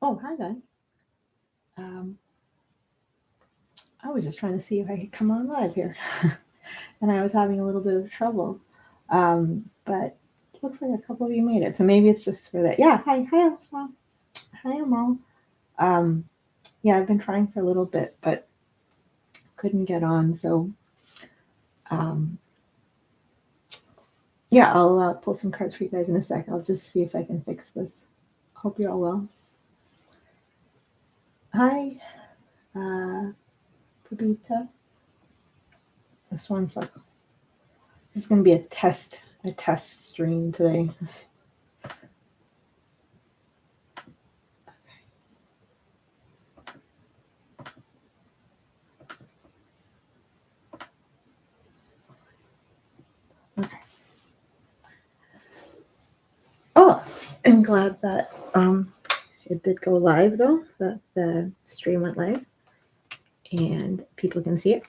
Oh, hi guys. Um, I was just trying to see if I could come on live here, and I was having a little bit of trouble. But it looks like a couple of you made it, so maybe it's just for that. Yeah, hi, Alpha. Hi, Amal. Um, yeah, I've been trying for a little bit, but couldn't get on. So, um, yeah, I'll pull some cards for you guys in a sec. I'll just see if I can fix this. Hope you're all well. Hi, uh, Pabita. This one's like this is gonna be a test stream today. Okay. Oh, I'm glad that it did go live though. That the stream went live and people can see it.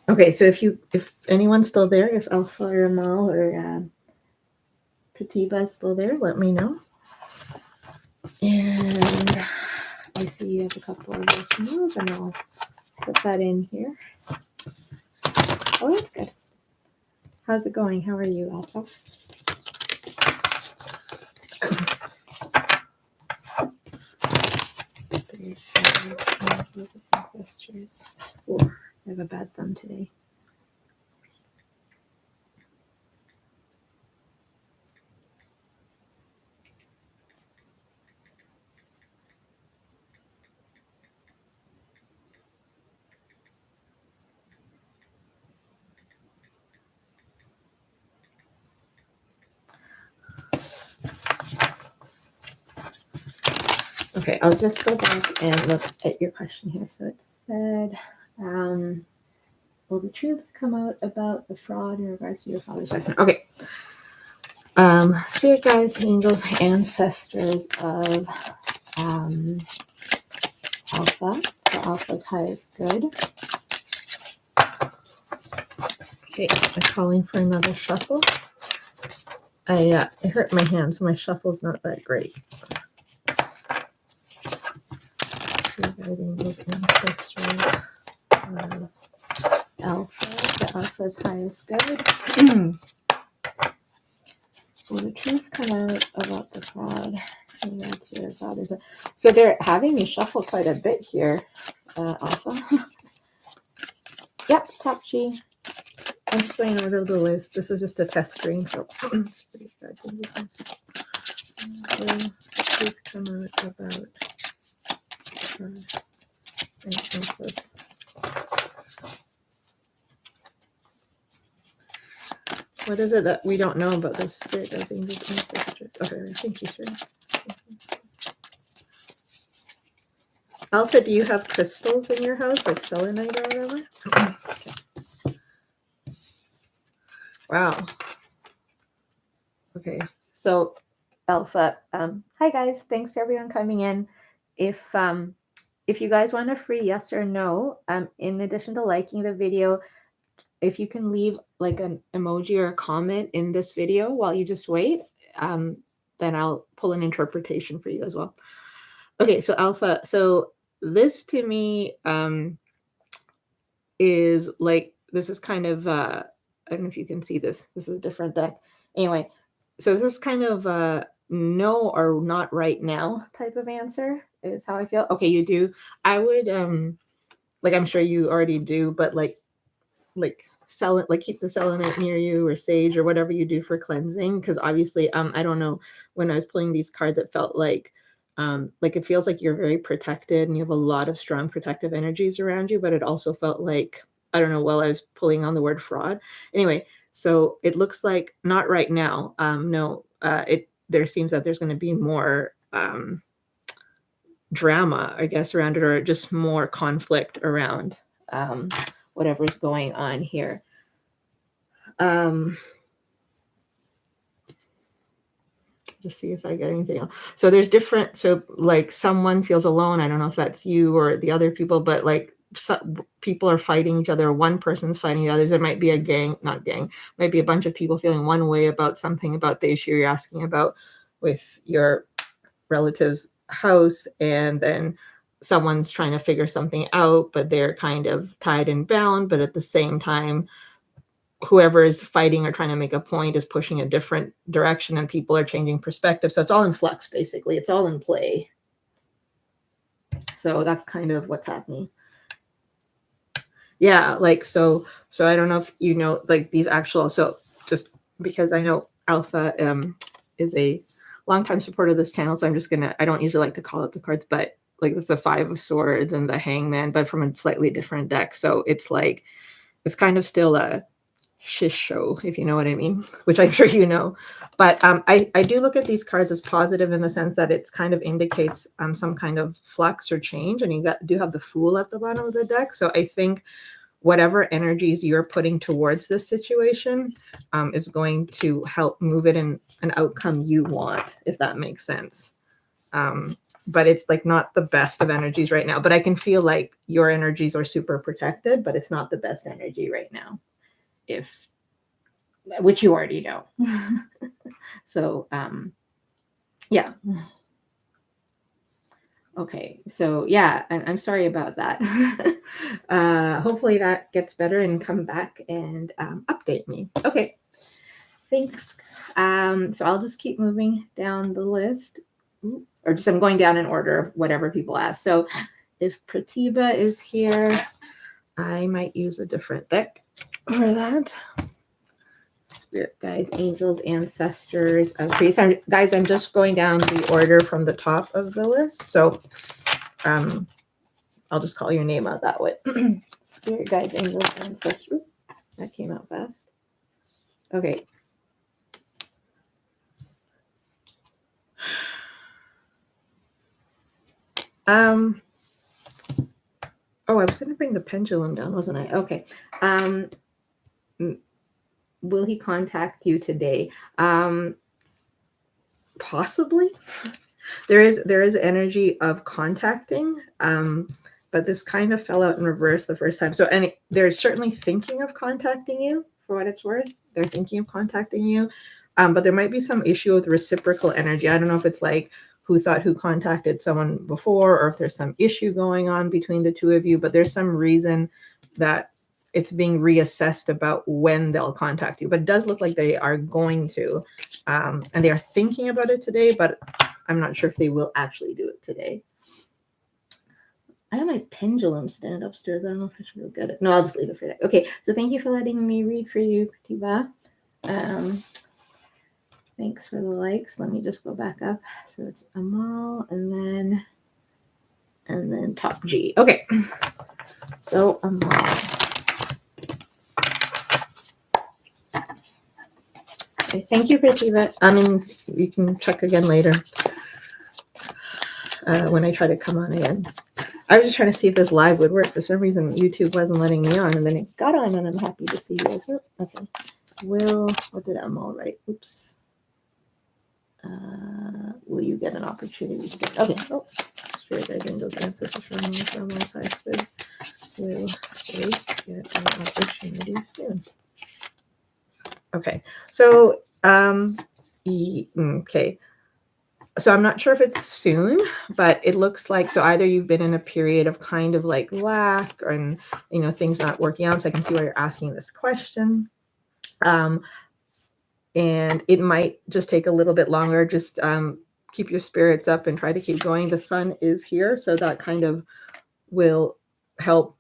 Okay, so if anyone's still there, if Alpha or Amal or Pratiba is still there, let me know. And I see you have a couple of those removed, and I'll put that in here. Oh, that's good. How's it going? How are you, Alpha? Oh, I have a bad thumb today. Okay, I'll just go back and look at your question here. So it said, will the truth come out about the fraud in regards to your father's life? Okay. Spirit guides, angels, ancestors of Alpha, the Alpha's highest good. Okay, I'm calling for another shuffle. I hurt my hand, so my shuffle's not that great. Spirit guides, angels, ancestors of Alpha, the Alpha's highest good. Will the truth come out about the fraud? To your father's. So they're having me shuffle quite a bit here, Alpha. Yep, top G. I'm just going over the list. This is just a test stream, so it's pretty good. Will the truth come out about Alpha's? What is it that we don't know about this spirit guides, angels, ancestors? Okay, I think he's right. Alpha, do you have crystals in your house, like selenite or whatever? Okay. Wow. Okay, so Alpha, hi guys, thanks to everyone coming in. If you guys want a free yes or no, in addition to liking the video, if you can leave like an emoji or a comment in this video while you just wait, then I'll pull an interpretation for you as well. Okay, so Alpha, so this to me is like, this is kind of, I don't know if you can see this. This is a different deck. Anyway, so this is kind of no or not right now type of answer is how I feel. Okay, you do. I would, like, I'm sure you already do, but like sell it, like keep the selenite near you or sage or whatever you do for cleansing. Because obviously, I don't know, when I was pulling these cards, it felt like it feels like you're very protected and you have a lot of strong protective energies around you, but it also felt like, I don't know, while I was pulling on the word fraud. Anyway, so it looks like not right now. No, there seems that there's going to be more drama, I guess, around it, or just more conflict around whatever's going on here. Just see if I get anything else. So there's different, so like someone feels alone. I don't know if that's you or the other people, but like people are fighting each other. One person's fighting the others. There might be a gang, not gang, might be a bunch of people feeling one way about something, about the issue you're asking about with your relatives house, and then someone's trying to figure something out, but they're kind of tied and bound, but at the same time, whoever is fighting or trying to make a point is pushing a different direction and people are changing perspective. So it's all in flux, basically. It's all in play. So that's kind of what's happening. Yeah, like so I don't know if you know like these actual, so just because I know Alpha is a longtime supporter of this channel, so I'm just gonna, I don't usually like to call it the cards, but like it's a Five of Swords and the Hangman, but from a slightly different deck. So it's like it's kind of still a shish show, if you know what I mean, which I'm sure you know. But I do look at these cards as positive in the sense that it's kind of indicates some kind of flux or change, and do have the Fool at the bottom of the deck. So I think whatever energies you're putting towards this situation is going to help move it in an outcome you want, if that makes sense. But it's like not the best of energies right now. But I can feel like your energies are super protected, but it's not the best energy right now, if which you already know. So yeah. Okay, so yeah, I'm sorry about that. Hopefully that gets better and come back and update me. Okay, thanks. So I'll just keep moving down the list. Or just I'm going down in order of whatever people ask. So if Pratibha is here, I might use a different deck for that. Spirit guides, angels, ancestors. Okay, so guys, I'm just going down the order from the top of the list. So I'll just call your name out that way. Spirit guides, angels, ancestors. That came out fast. Okay. Oh, I was going to bring the pendulum down, wasn't I? Okay. Will he contact you today? Possibly. There is energy of contacting, but this kind of fell out in reverse the first time. So, and they're certainly thinking of contacting you, for what it's worth. They're thinking of contacting you, but there might be some issue with reciprocal energy. I don't know if it's like who thought who contacted someone before, or if there's some issue going on between the two of you, but there's some reason that it's being reassessed about when they'll contact you. But it does look like they are going to, and they are thinking about it today, but I'm not sure if they will actually do it today. I have my pendulum stand upstairs. I don't know if I should go get it. No, I'll just leave it for that. Okay, so thank you for letting me read for you, Pratibha. Thanks for the likes. Let me just go back up. So it's Amal and then Top G. Okay, so Amal. Okay, thank you, Pratibha. I mean, you can check again later when I try to come on again. I was just trying to see if this live would work. For some reason, YouTube wasn't letting me on, and then it got on, and I'm happy to see you guys. Okay. What did Amal write? Oops. Will you get an opportunity soon? Okay. Oh, Spirit guide, angels, ancestors from all sides. Will they get an opportunity soon? Okay. So, okay. So I'm not sure if it's soon, but it looks like, so either you've been in a period of kind of like lack, or things not working out. So I can see why you're asking this question. And it might just take a little bit longer. Just keep your spirits up and try to keep going. The sun is here, so that kind of will help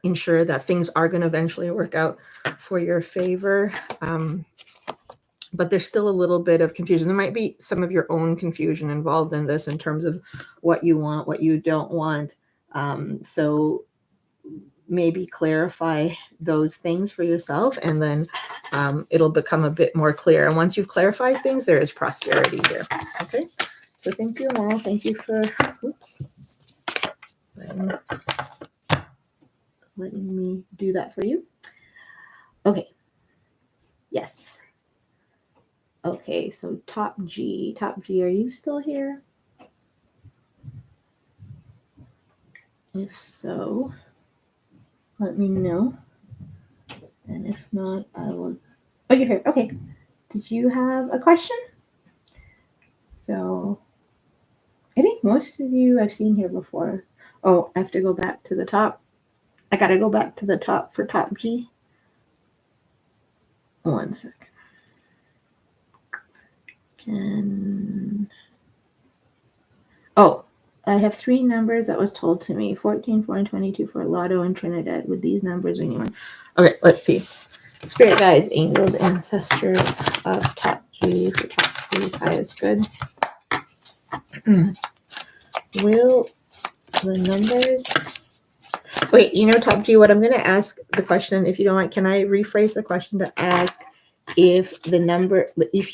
ensure that things are going to eventually work out for your favor. But there's still a little bit of confusion. There might be some of your own confusion involved in this in terms of what you want, what you don't want. So maybe clarify those things for yourself, and then it'll become a bit more clear. And once you've clarified things, there is prosperity here. Okay. So thank you, Mal. Thank you for letting me do that for you. Okay. Yes. Okay, so Top G, are you still here? If so, let me know. And if not, I will. Oh, you're here. Okay. Did you have a question? So, I think most of you I've seen here before. Oh, I have to go back to the top. I gotta go back to the top for top G. 1 sec. Oh, I have 3 numbers that was told to me: 14, 4, and 22 for Lotto and Trinidad. With these numbers, anyone? Okay, let's see. Spirit guides, angels, ancestors of top G for top G's highest good. Will the numbers... Wait, top G, what I'm going to ask the question, if you don't mind, can I rephrase the question to ask if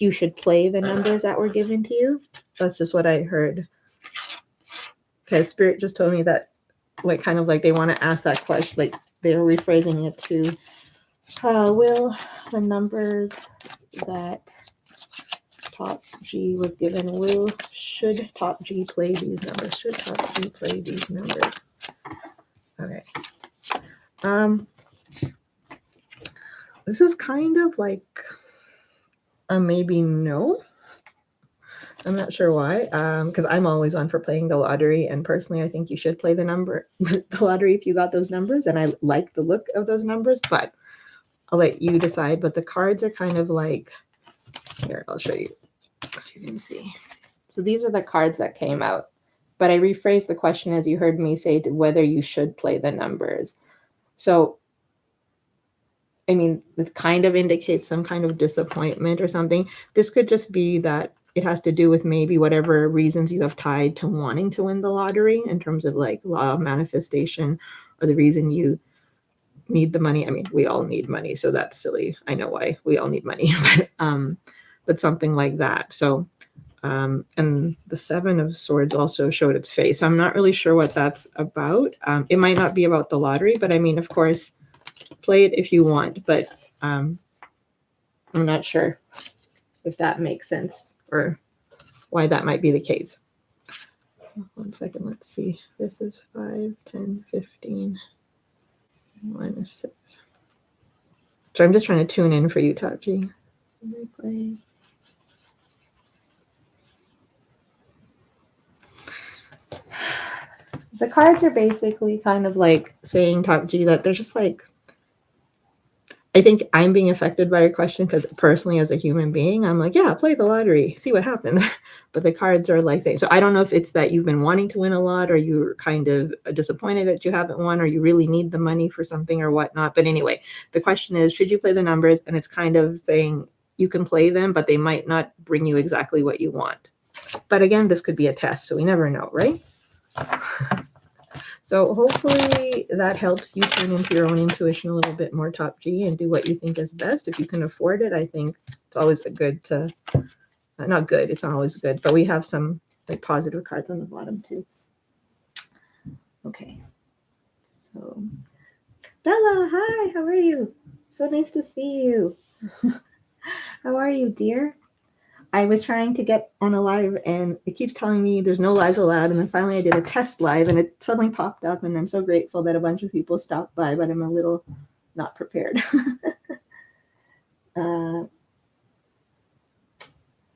you should play the numbers that were given to you? That's just what I heard. Because Spirit just told me that, like, kind of like they want to ask that question, like they're rephrasing it to, will the numbers that top G was given, should top G play these numbers? Should top G play these numbers? Okay. This is kind of like a maybe no. I'm not sure why, because I'm always on for playing the lottery, and personally, I think you should play the lottery if you got those numbers, and I like the look of those numbers, but I'll let you decide. But the cards are kind of like, here, I'll show you so you can see. So these are the cards that came out, but I rephrased the question, as you heard me say, to whether you should play the numbers. So, I mean, it kind of indicates some kind of disappointment or something. This could just be that it has to do with maybe whatever reasons you have tied to wanting to win the lottery, in terms of like law of manifestation, or the reason you need the money. I mean, we all need money, so that's silly. I know why we all need money, but something like that. So, and the 7 of Swords also showed its face. So I'm not really sure what that's about. It might not be about the lottery, but I mean, of course, play it if you want, but I'm not sure if that makes sense or why that might be the case. 1 second, let's see. This is 5, 10, 15, minus 6. So I'm just trying to tune in for you, Top G. Play. The cards are basically kind of like saying, Top G, that they're just like, I think I'm being affected by your question, because personally, as a human being, I'm like, yeah, play the lottery, see what happens. But the cards are like saying, so I don't know if it's that you've been wanting to win a lot, or you're kind of disappointed that you haven't won, or you really need the money for something or whatnot. But anyway, the question is, should you play the numbers? And it's kind of saying you can play them, but they might not bring you exactly what you want. But again, this could be a test, so we never know, right? So hopefully that helps you tune into your own intuition a little bit more, Top G, and do what you think is best. If you can afford it, I think it's always good to, not good, it's not always good, but we have some like positive cards on the bottom too. Okay. So, Bella, hi, how are you? So nice to see you. How are you, dear? I was trying to get on a live, and it keeps telling me there's no lives allowed. And then finally I did a test live, and it suddenly popped up, and I'm so grateful that a bunch of people stopped by, but I'm a little not prepared.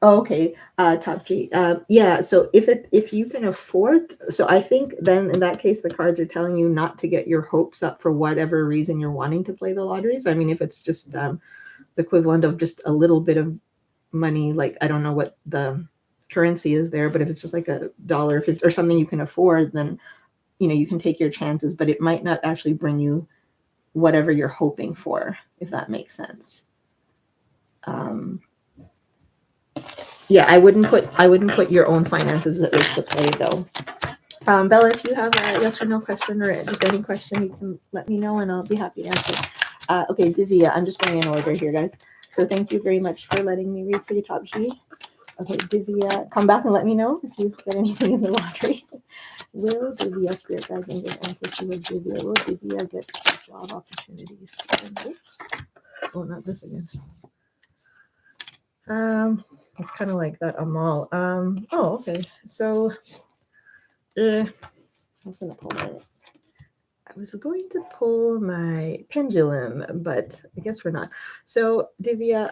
Okay, Top G. Yeah, so if you can afford, so I think then in that case the cards are telling you not to get your hopes up for whatever reason you're wanting to play the lottery. So I mean, if it's just the equivalent of just a little bit of money, like I don't know what the currency is there, but if it's just like $1 or something you can afford, then you can take your chances, but it might not actually bring you whatever you're hoping for, if that makes sense. Yeah, I wouldn't put your own finances at risk to play, though. Bella, if you have a yes or no question, or just any question, you can let me know and I'll be happy to answer. Okay, Divya, I'm just going in order here, guys. So thank you very much for letting me read for you, Top G. Okay, Divya, come back and let me know if you get anything in the lottery. Will Divya, Spirit Guides, and Good Ancestors, will Divya get job opportunities? Oh, not this again. It's kind of like that Amal. Oh, okay. So, I was gonna pull my pendulum, but I guess we're not. So, Divya,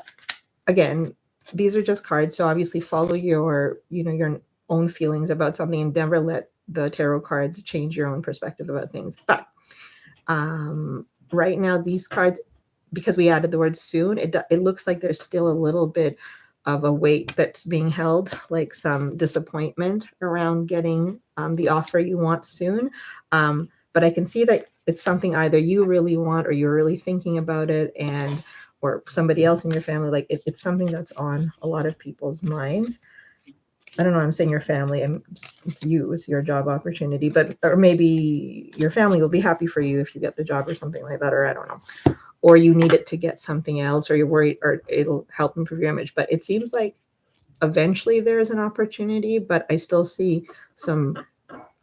again, these are just cards. So obviously, follow your own feelings about something and never let the tarot cards change your own perspective about things. But right now, these cards, because we added the word soon, it looks like there's still a little bit of a weight that's being held, like some disappointment around getting the offer you want soon. But I can see that it's something either you really want or you're really thinking about it, and or somebody else in your family. Like it's something that's on a lot of people's minds. I don't know. I'm saying your family, and it's you. It's your job opportunity, but or maybe your family will be happy for you if you get the job or something like that. Or I don't know. Or you need it to get something else, or you're worried, or it'll help improve your image. But it seems like eventually there is an opportunity. But I still see some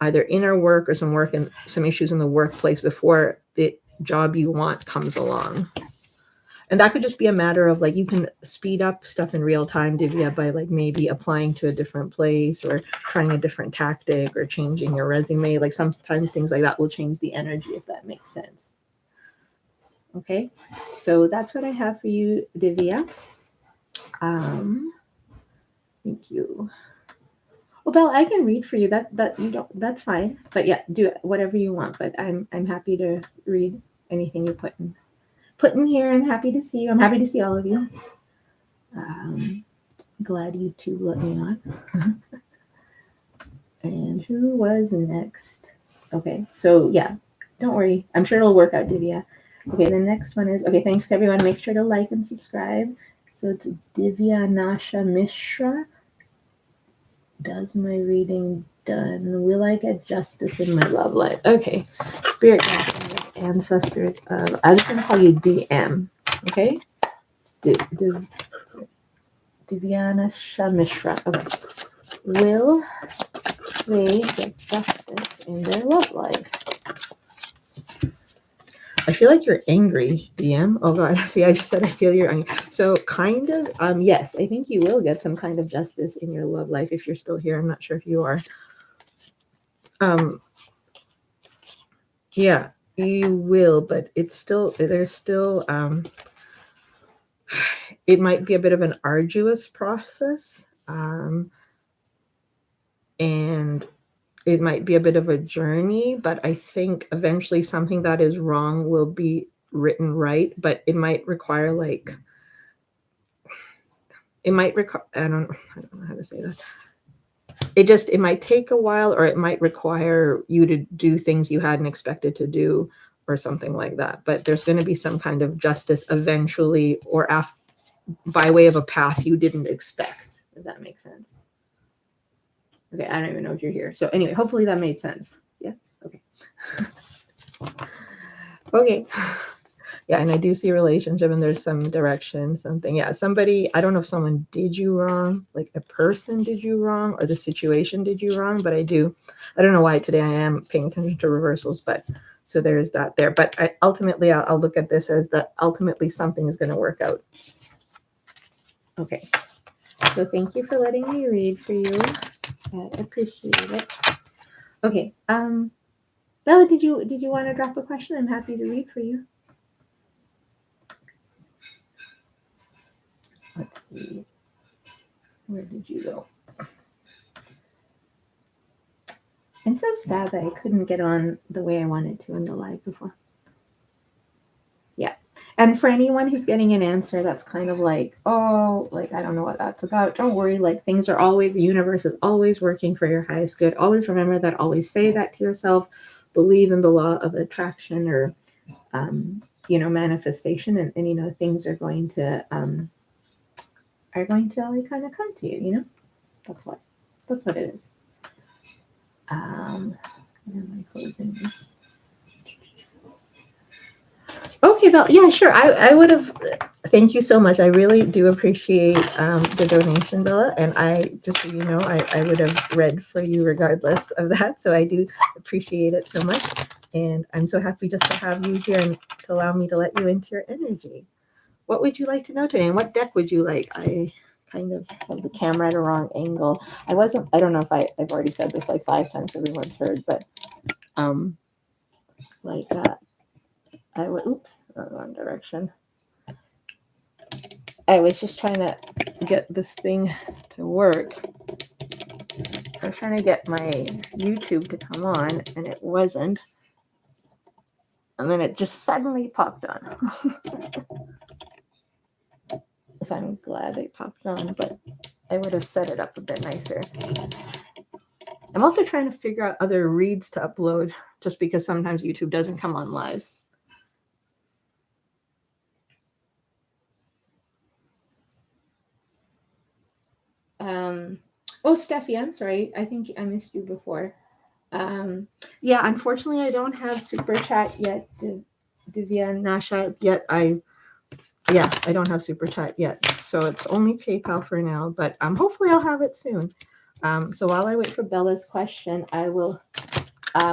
either inner work or some work and some issues in the workplace before the job you want comes along. And that could just be a matter of like you can speed up stuff in real time, Divya, by like maybe applying to a different place or trying a different tactic or changing your resume. Like sometimes things like that will change the energy, if that makes sense. Okay, so that's what I have for you, Divya. Thank you. Well, Belle, I can read for you. That you don't. That's fine. But yeah, do whatever you want. But I'm happy to read anything you put in here. I'm happy to see you. I'm happy to see all of you. Glad you two let me on. And who was next? Okay, so yeah, don't worry. I'm sure it'll work out, Divya. Okay, the next one is okay. Thanks to everyone. Make sure to like and subscribe. So it's Divya Nasha Mishra. Does my reading done? Will I get justice in my love life? Okay, spirit guides, ancestors. I'm just gonna call you DM. Okay, Divyana Shamishra. Okay, will they get justice in their love life? I feel like you're angry, DM. Oh god, see, I just said I feel you're angry. So kind of, yes, I think you will get some kind of justice in your love life if you're still here. I'm not sure if you are. Yeah, you will, but it's still there's still it might be a bit of an arduous process. And it might be a bit of a journey, but I think eventually something that is wrong will be written right, but it might require like it might require I don't know how to say that. It might take a while, or it might require you to do things you hadn't expected to do or something like that. But there's going to be some kind of justice eventually, or by way of a path you didn't expect, if that makes sense. Okay, I don't even know if you're here. So anyway, hopefully that made sense. Yes? Okay. Okay. Yeah, and I do see a relationship and there's some direction, something. Yeah, somebody, I don't know if someone did you wrong, like a person did you wrong, or the situation did you wrong, but I don't know why today I am paying attention to reversals, but so there's that there. But ultimately, I'll look at this as that ultimately something is going to work out. Okay. So thank you for letting me read for you. I appreciate it. Okay. Bella, did you want to drop a question? I'm happy to read for you. Let's see. Where did you go? I'm so sad that I couldn't get on the way I wanted to in the live before. Yeah. And for anyone who's getting an answer that's kind of like, oh, like, I don't know what that's about, don't worry. Like, things are always, the universe is always working for your highest good. Always remember that. Always say that to yourself. Believe in the law of attraction, or, manifestation. And things are going to like kind of come to you, That's what it is. Am I closing this? Okay, Belle. Yeah, sure. I would have. Thank you so much. I really do appreciate the donation, Bella. And just so you know, I would have read for you regardless of that. So I do appreciate it so much. And I'm so happy just to have you here and to allow me to let you into your energy. What would you like to know today? And what deck would you like? I kind of have the camera at a wrong angle. I don't know if I've already said this like 5 times, everyone's heard, but I went, oops, wrong direction. I was just trying to get this thing to work. I was trying to get my YouTube to come on and it wasn't. And then it just suddenly popped on. So I'm glad they popped on, but I would have set it up a bit nicer. I'm also trying to figure out other reads to upload just because sometimes YouTube doesn't come on live. Oh, Steffi, I'm sorry. I think I missed you before. Yeah, unfortunately, I don't have Super Chat yet, Divya and Nasha yet. I don't have Super Chat yet. So it's only PayPal for now, but hopefully I'll have it soon. So while I wait for Bella's question, I will.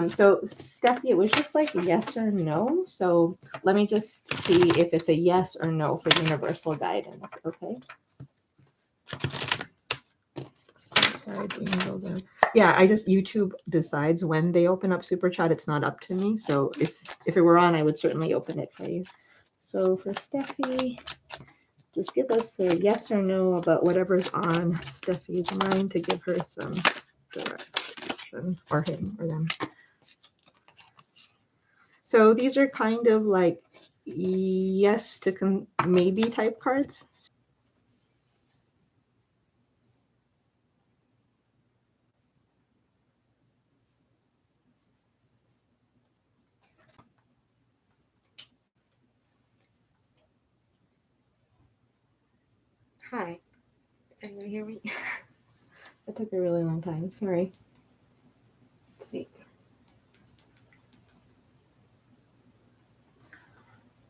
So Steffi, it was just like yes or no. So let me just see if it's a yes or no for universal guidance. Okay. Yeah, I just YouTube decides when they open up Super Chat. It's not up to me. So if it were on, I would certainly open it for you. So for Steffi, just give us a yes or no about whatever's on Steffi's mind to give her some direction, or him or them. So these are kind of like yes to maybe type cards. Hi, can you hear me? That took a really long time. Sorry. Let's see.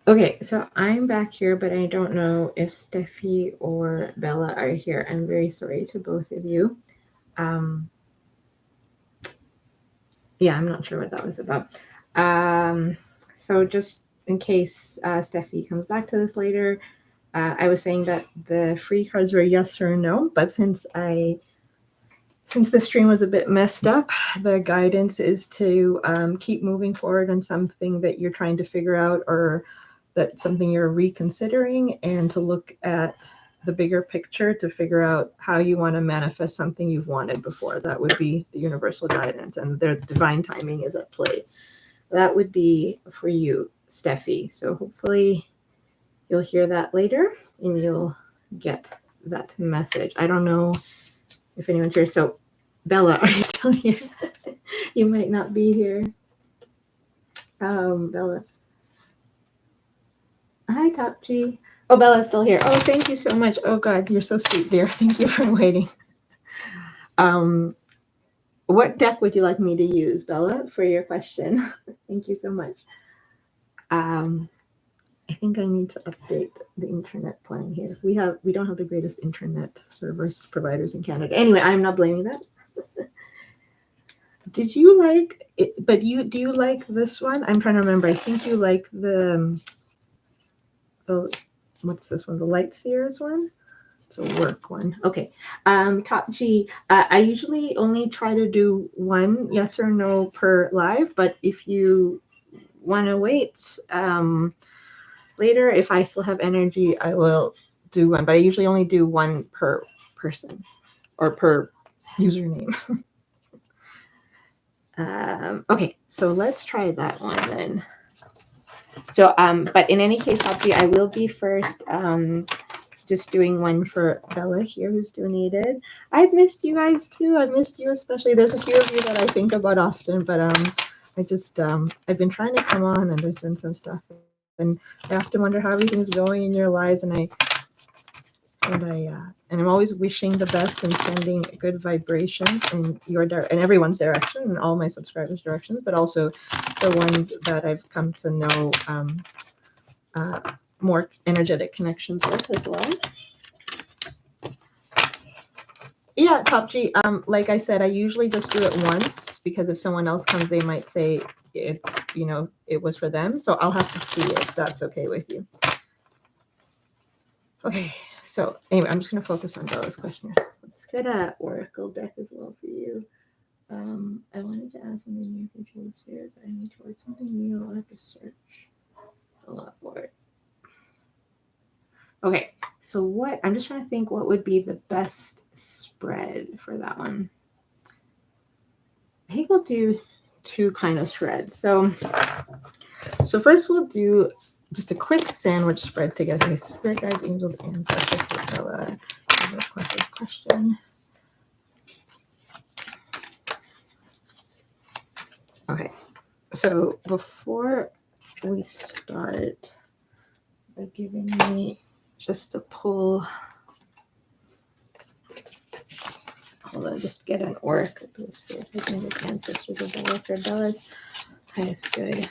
Okay, so I'm back here, but I don't know if Steffi or Bella are here. I'm very sorry to both of you. Yeah, I'm not sure what that was about. So just in case Steffi comes back to this later, I was saying that the free cards were yes or no, but since the stream was a bit messed up, the guidance is to keep moving forward on something that you're trying to figure out, or that's something you're reconsidering, and to look at the bigger picture to figure out how you want to manifest something you've wanted before. That would be the universal guidance, and their divine timing is at play. That would be for you, Steffi. So hopefully you'll hear that later and you'll get that message. I don't know if anyone's here. So Bella, are you still here? You might not be here. Bella. Hi, Top G. Oh, Bella's still here. Oh, thank you so much. Oh God, you're so sweet, dear. Thank you for waiting. What deck would you like me to use, Bella, for your question? Thank you so much. I think I need to update the internet plan here. We don't have the greatest internet service providers in Canada. Anyway, I'm not blaming that. Did you like it? But do you like this one? I'm trying to remember. I think you like the what's this one? The Light Seers one? It's a work one. Okay. Top G. I usually only try to do one yes or no per live, but if you want to wait later, if I still have energy, I will do one. But I usually only do one per person or per username. Okay, so let's try that one then. So, but in any case, Happy, I will be first. Just doing one for Bella here, who's donated. I've missed you guys too. I've missed you especially. There's a few of you that I think about often, but I just I've been trying to come on, and there's been some stuff, and I often wonder how everything's going in your lives, and I'm always wishing the best and sending good vibrations in your and everyone's direction, and all my subscribers' directions, but also the ones that I've come to know more energetic connections with as well. Yeah, Top G. Like I said, I usually just do it once because if someone else comes, they might say it's it was for them. So I'll have to see if that's okay with you. Okay. So anyway, I'm just going to focus on Bella's question. Let's get an oracle deck as well for you. I wanted to add something new for Jules here, but I need to work something new. I'll have to search a lot for it. Okay, so I'm just trying to think what would be the best spread for that one. I think we'll do two kind of spreads. So first we'll do just a quick sandwich spread together. Okay, spirit guides, angels, ancestors, Bella. Question. Okay, so before we start, they're giving me just to pull. Hold on, just get an oracle. Spirit guides, ancestors, Bella, for Bella's highest good.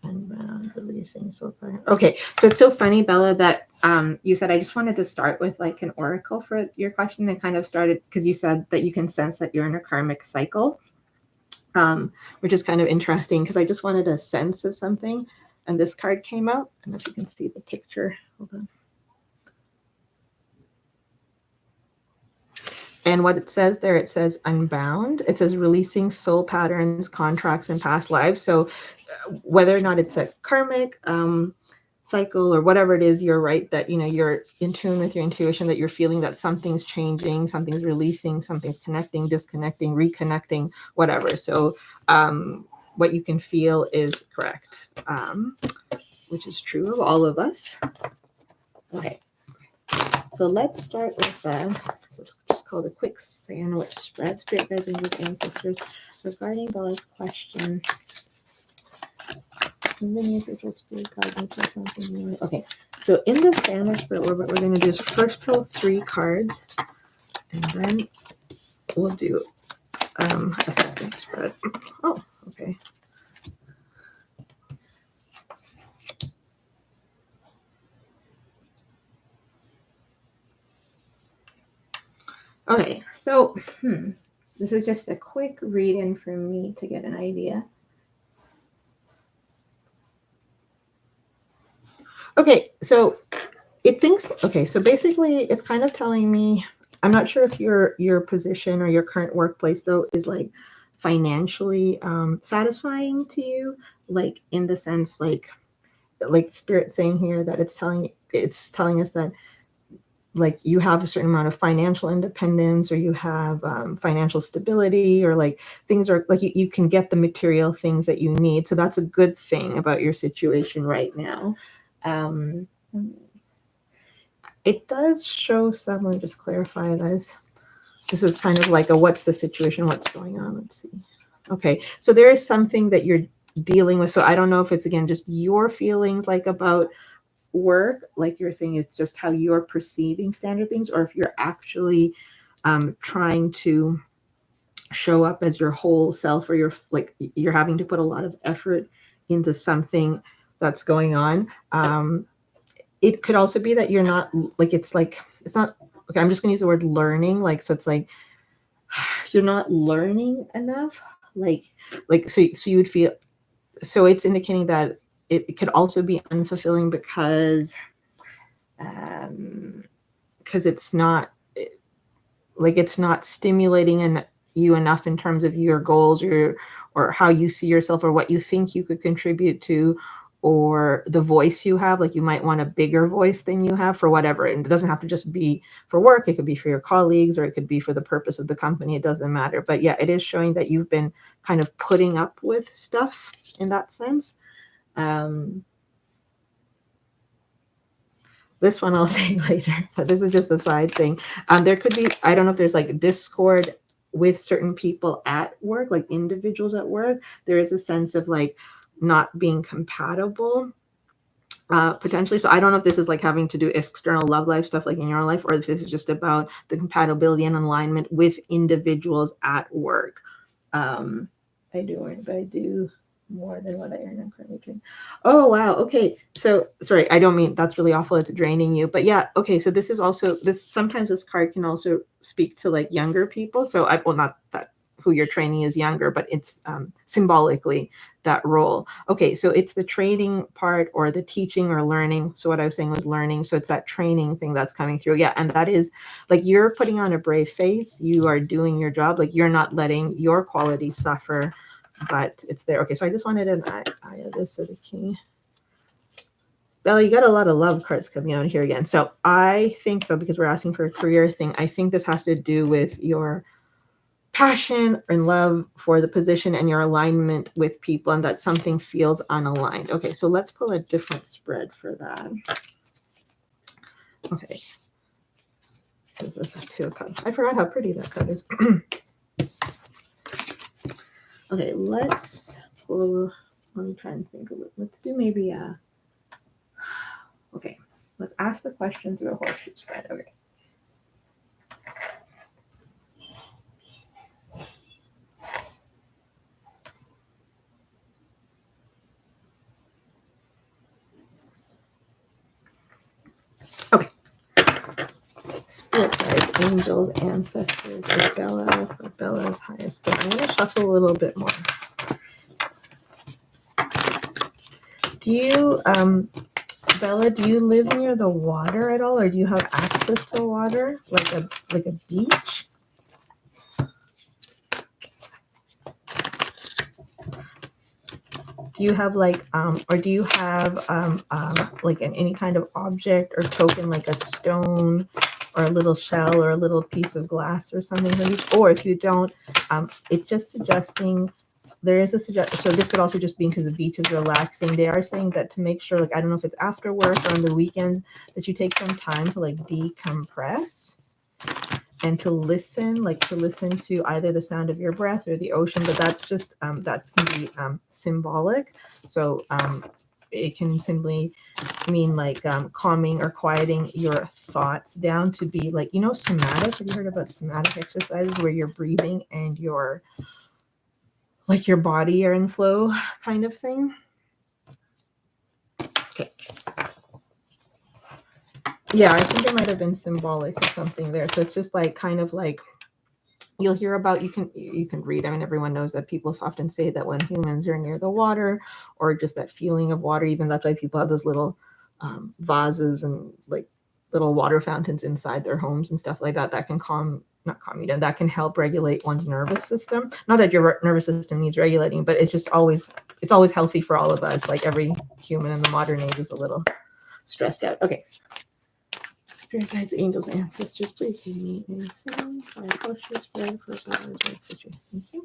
Unbound, releasing so far. Okay, so it's so funny, Bella, that you said I just wanted to start with like an oracle for your question, and kind of started because you said that you can sense that you're in a karmic cycle, which is kind of interesting because I just wanted a sense of something, and this card came out. I don't know if you can see the picture. Hold on. And what it says there, it says unbound. It says releasing soul patterns, contracts, and past lives. So whether or not it's a karmic cycle or whatever it is, you're right that, you know, you're in tune with your intuition, that you're feeling that something's changing, something's releasing, something's connecting, disconnecting, reconnecting, whatever. So what you can feel is correct, which is true of all of us. Okay. So let's start with what's just called a quick sandwich spread. Spirit guides and ancestors regarding Bella's question. Okay, so in the sandwich spread, what we're going to do is first pull 3 cards, and then we'll do a second spread. Oh, okay. Okay, so this is just a quick read-in for me to get an idea. Okay, so it thinks, okay, so basically it's kind of telling me, I'm not sure if your position or your current workplace though is like financially satisfying to you, like in the sense like Spirit saying here that it's telling us that like you have a certain amount of financial independence, or you have financial stability, or like things are like you can get the material things that you need. So that's a good thing about your situation right now. It does show some, let me just clarify this. This is kind of like a what's the situation, what's going on. Let's see. Okay, so there is something that you're dealing with. So I don't know if it's again just your feelings like about work, like you're saying it's just how you're perceiving standard things, or if you're actually trying to show up as your whole self, or you're having to put a lot of effort into something that's going on. It could also be that you're not like it's not okay. I'm just gonna use the word learning, like, so it's like you're not learning enough, so you would feel, so it's indicating that it could also be unfulfilling because it's not it's not stimulating you enough in terms of your goals, or how you see yourself, or what you think you could contribute to, or the voice you have. Like you might want a bigger voice than you have for whatever, and it doesn't have to just be for work. It could be for your colleagues, or it could be for the purpose of the company. It doesn't matter. But yeah, it is showing that you've been kind of putting up with stuff in that sense. This one I'll say later, but this is just a side thing. There could be, I don't know if there's like discord with certain people at work, like individuals at work. There is a sense of like not being compatible, potentially. So I don't know if this is like having to do external love life stuff like in your life, or if this is just about the compatibility and alignment with individuals at work. I do earn, but I do more than what I earn. I'm currently draining. Oh wow. Okay. So sorry, I don't mean that's really awful. It's draining you. But yeah, okay. So this is also this sometimes this card can also speak to like younger people. So not that who you're training is younger, but it's symbolically that role. Okay, so it's the training part, or the teaching or learning. So what I was saying was learning. So it's that training thing that's coming through. Yeah, and that is like you're putting on a brave face. You are doing your job. Like you're not letting your quality suffer, but it's there. Okay, so I just wanted an eye of this. So the king. Bella, you got a lot of love cards coming out here again. So I think though, because we're asking for a career thing, I think this has to do with your passion and love for the position and your alignment with people, and that something feels unaligned. Okay, so let's pull a different spread for that. Okay. This is a 2 of Cups. I forgot how pretty that card is. Okay, let's pull. Let me try and think of it. Let's do maybe a. Okay, let's ask the question through a horseshoe spread. Okay. Okay. Spirit guides, angels, ancestors, for Bella, for Bella's highest good. I'm going to shuffle a little bit more. Do you, Bella, do you live near the water at all, or do you have access to water, like a beach? Do you have like, or do you have like any kind of object or token, like a stone or a little shell or a little piece of glass or something? Or if you don't, it's just suggesting. There is a suggestion. So this could also just be because the beach is relaxing. They are saying that to make sure, like, I don't know if it's after work or on the weekends, that you take some time to like decompress and to listen to either the sound of your breath or the ocean. But that's just that can be symbolic. So it can simply mean like calming or quieting your thoughts down to be like, somatic. Have you heard about somatic exercises where you're breathing and your body are in flow kind of thing? Okay. Yeah, I think it might have been symbolic or something there. So it's just like kind of like you'll hear about, you can read. I mean, everyone knows that people often say that when humans are near the water or just that feeling of water, even that's why people have those little vases and like little water fountains inside their homes and stuff like that, that can not calm you down, that can help regulate one's nervous system. Not that your nervous system needs regulating, but it's just always healthy for all of us. Like every human in the modern age is a little stressed out. Okay. Spirit guides, angels, ancestors, please give me a sign for a kosher spread for Bella's right situation.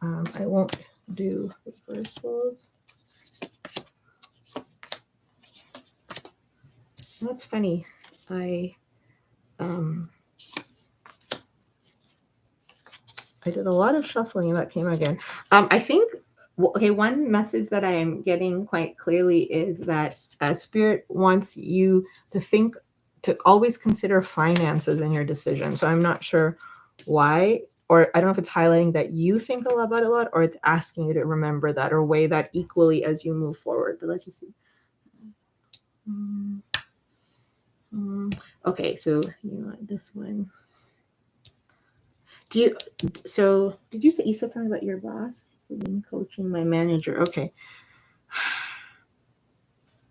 I won't do reversals. That's funny. I did a lot of shuffling and that came again. I think, okay, one message that I am getting quite clearly is that Spirit wants you to always consider finances in your decision. So I'm not sure why, or I don't know if it's highlighting that you think about it a lot, or it's asking you to remember that or weigh that equally as you move forward. But let's just see. Okay, so you want this one. Did you say something about your boss? Coaching my manager. Okay.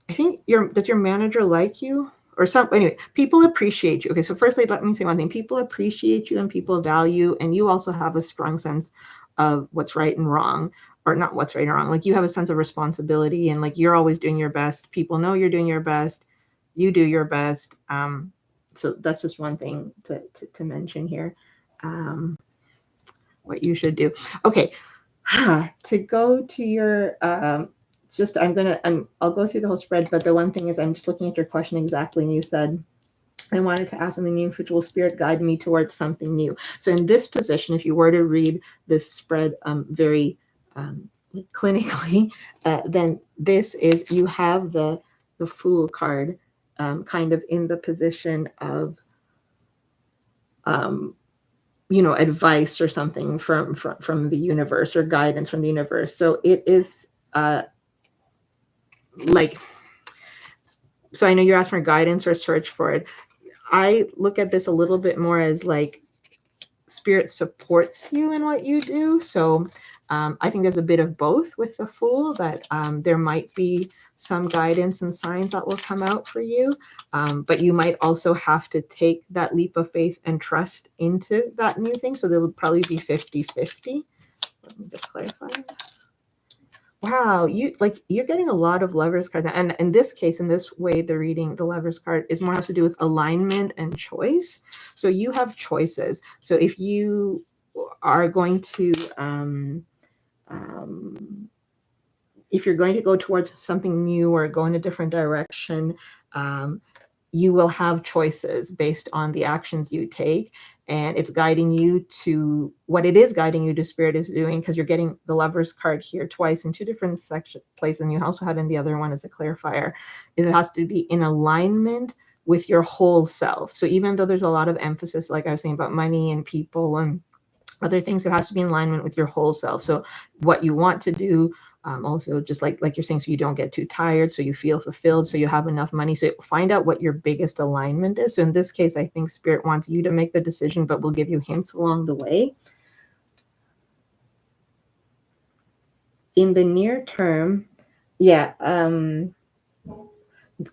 I think does your manager like you or something? Anyway, people appreciate you. Okay, so firstly, let me say one thing. People appreciate you and people value, and you also have a strong sense of what's right and wrong, or not what's right and wrong. Like you have a sense of responsibility, and like you're always doing your best. People know you're doing your best. You do your best. So that's just one thing to mention here. What you should do. Okay, to go to your I'll go through the whole spread, but the one thing is I'm just looking at your question exactly, and you said I wanted to ask something new, which will spirit guide me towards something new. So in this position, if you were to read this spread very clinically, then this is, you have the Fool card kind of in the position of advice or something from the universe or guidance from the universe. So it is so I know you're asking for guidance or search for it. I look at this a little bit more as like spirit supports you in what you do. So I think there's a bit of both with the Fool, that there might be some guidance and signs that will come out for you. But you might also have to take that leap of faith and trust into that new thing. So there will probably be 50-50. Let me just clarify. Wow, you're getting a lot of Lovers cards, and in this case, in this way, the reading, the Lovers card is more has to do with alignment and choice. So you have choices. So if you are going to um, if you're going to go towards something new or go in a different direction, um, you will have choices based on the actions you take, and it's guiding you to what it is guiding you to. Spirit is doing, because you're getting the Lover's card here twice in two different section places, and you also had in the other one as a clarifier, is it has to be in alignment with your whole self. So even though there's a lot of emphasis, like I was saying, about money and people and other things, it has to be in alignment with your whole self. So what you want to do, also just like you're saying, so you don't get too tired, so you feel fulfilled, so you have enough money. So find out what your biggest alignment is. So in this case, I think Spirit wants you to make the decision, but we'll give you hints along the way. In the near term, yeah,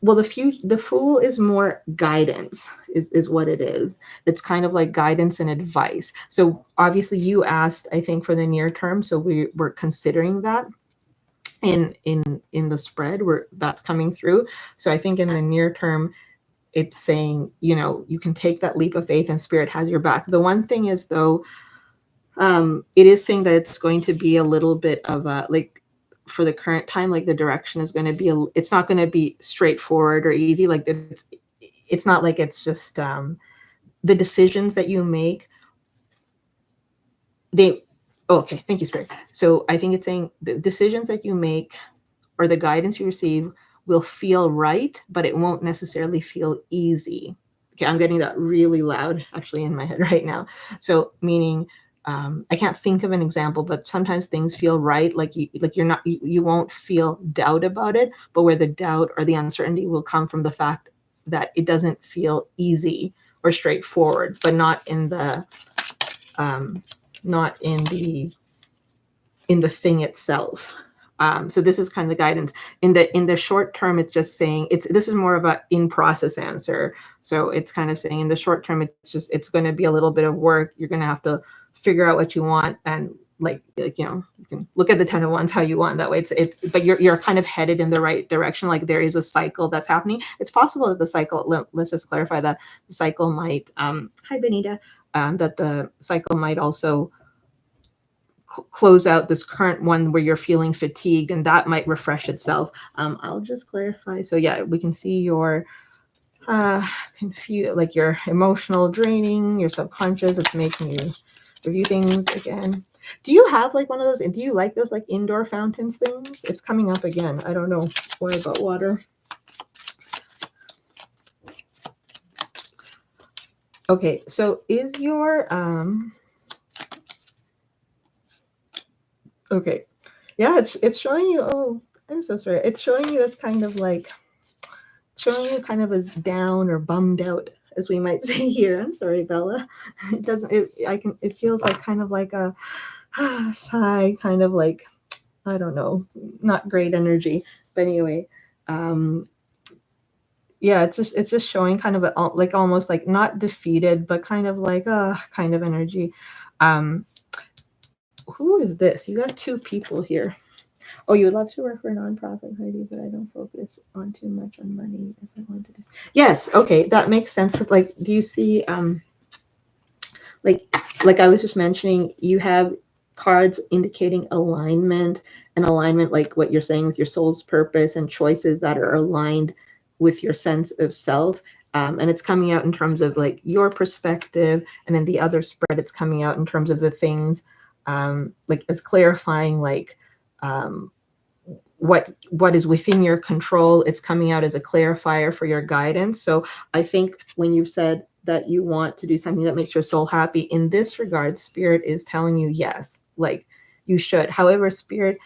well, the Fool is more guidance, is what it is. It's kind of like guidance and advice. So obviously you asked, I think, for the near term, so we're considering that in the spread where that's coming through. So I think in the near term, it's saying, you can take that leap of faith and Spirit has your back. The one thing is, though, it is saying that it's going to be a little bit of a, like, for the current time, like the direction is going to be, it's not going to be straightforward or easy. Like it's not like it's just the decisions that you make, okay, thank you, Spirit. So I think it's saying the decisions that you make or the guidance you receive will feel right, but it won't necessarily feel easy. Okay, I'm getting that really loud actually in my head right now. So meaning, I can't think of an example, but sometimes things feel right, like you won't feel doubt about it, but where the doubt or the uncertainty will come from the fact that it doesn't feel easy or straightforward, but not in the thing itself. So this is kind of the guidance. In the short term, it's just saying this is more of a in process answer. So it's kind of saying in the short term, it's going to be a little bit of work. You're going to have to figure out what you want, and you can look at the 10 of Wands how you want. That way, but you're kind of headed in the right direction. Like there is a cycle that's happening. It's possible that the cycle. Let's just clarify that the cycle might. Hi, Benita. That the cycle might also close out this current one where you're feeling fatigued, and that might refresh itself. I'll just clarify. So yeah, we can see your confused, like your emotional draining, your subconscious. It's making you review things again. Do you have like one of those? And do you like those like indoor fountains things? It's coming up again. I don't know why I got water. Okay, so is your okay, yeah, it's showing you. Oh, I'm so sorry. It's showing you as kind of like showing you kind of as down or bummed out, as we might say here. I'm sorry, Bella. It doesn't. It feels like kind of like a sigh, kind of like, I don't know, not great energy. But anyway, yeah, it's just showing kind of like almost like not defeated, but kind of like kind of energy. Who is this? You got two people here. Oh, you would love to work for a nonprofit, Heidi, but I don't focus on too much on money as I want to do. Yes, okay, that makes sense. Because, like, do you see, like I was just mentioning, you have cards indicating alignment, and alignment, like what you're saying with your soul's purpose and choices that are aligned with your sense of self. And it's coming out in terms of like your perspective, and then the other spread, it's coming out in terms of the things, like as clarifying, like what is within your control. It's coming out as a clarifier for your guidance. So I think when you said that you want to do something that makes your soul happy, in this regard, Spirit is telling you yes, like you should. However, Spirit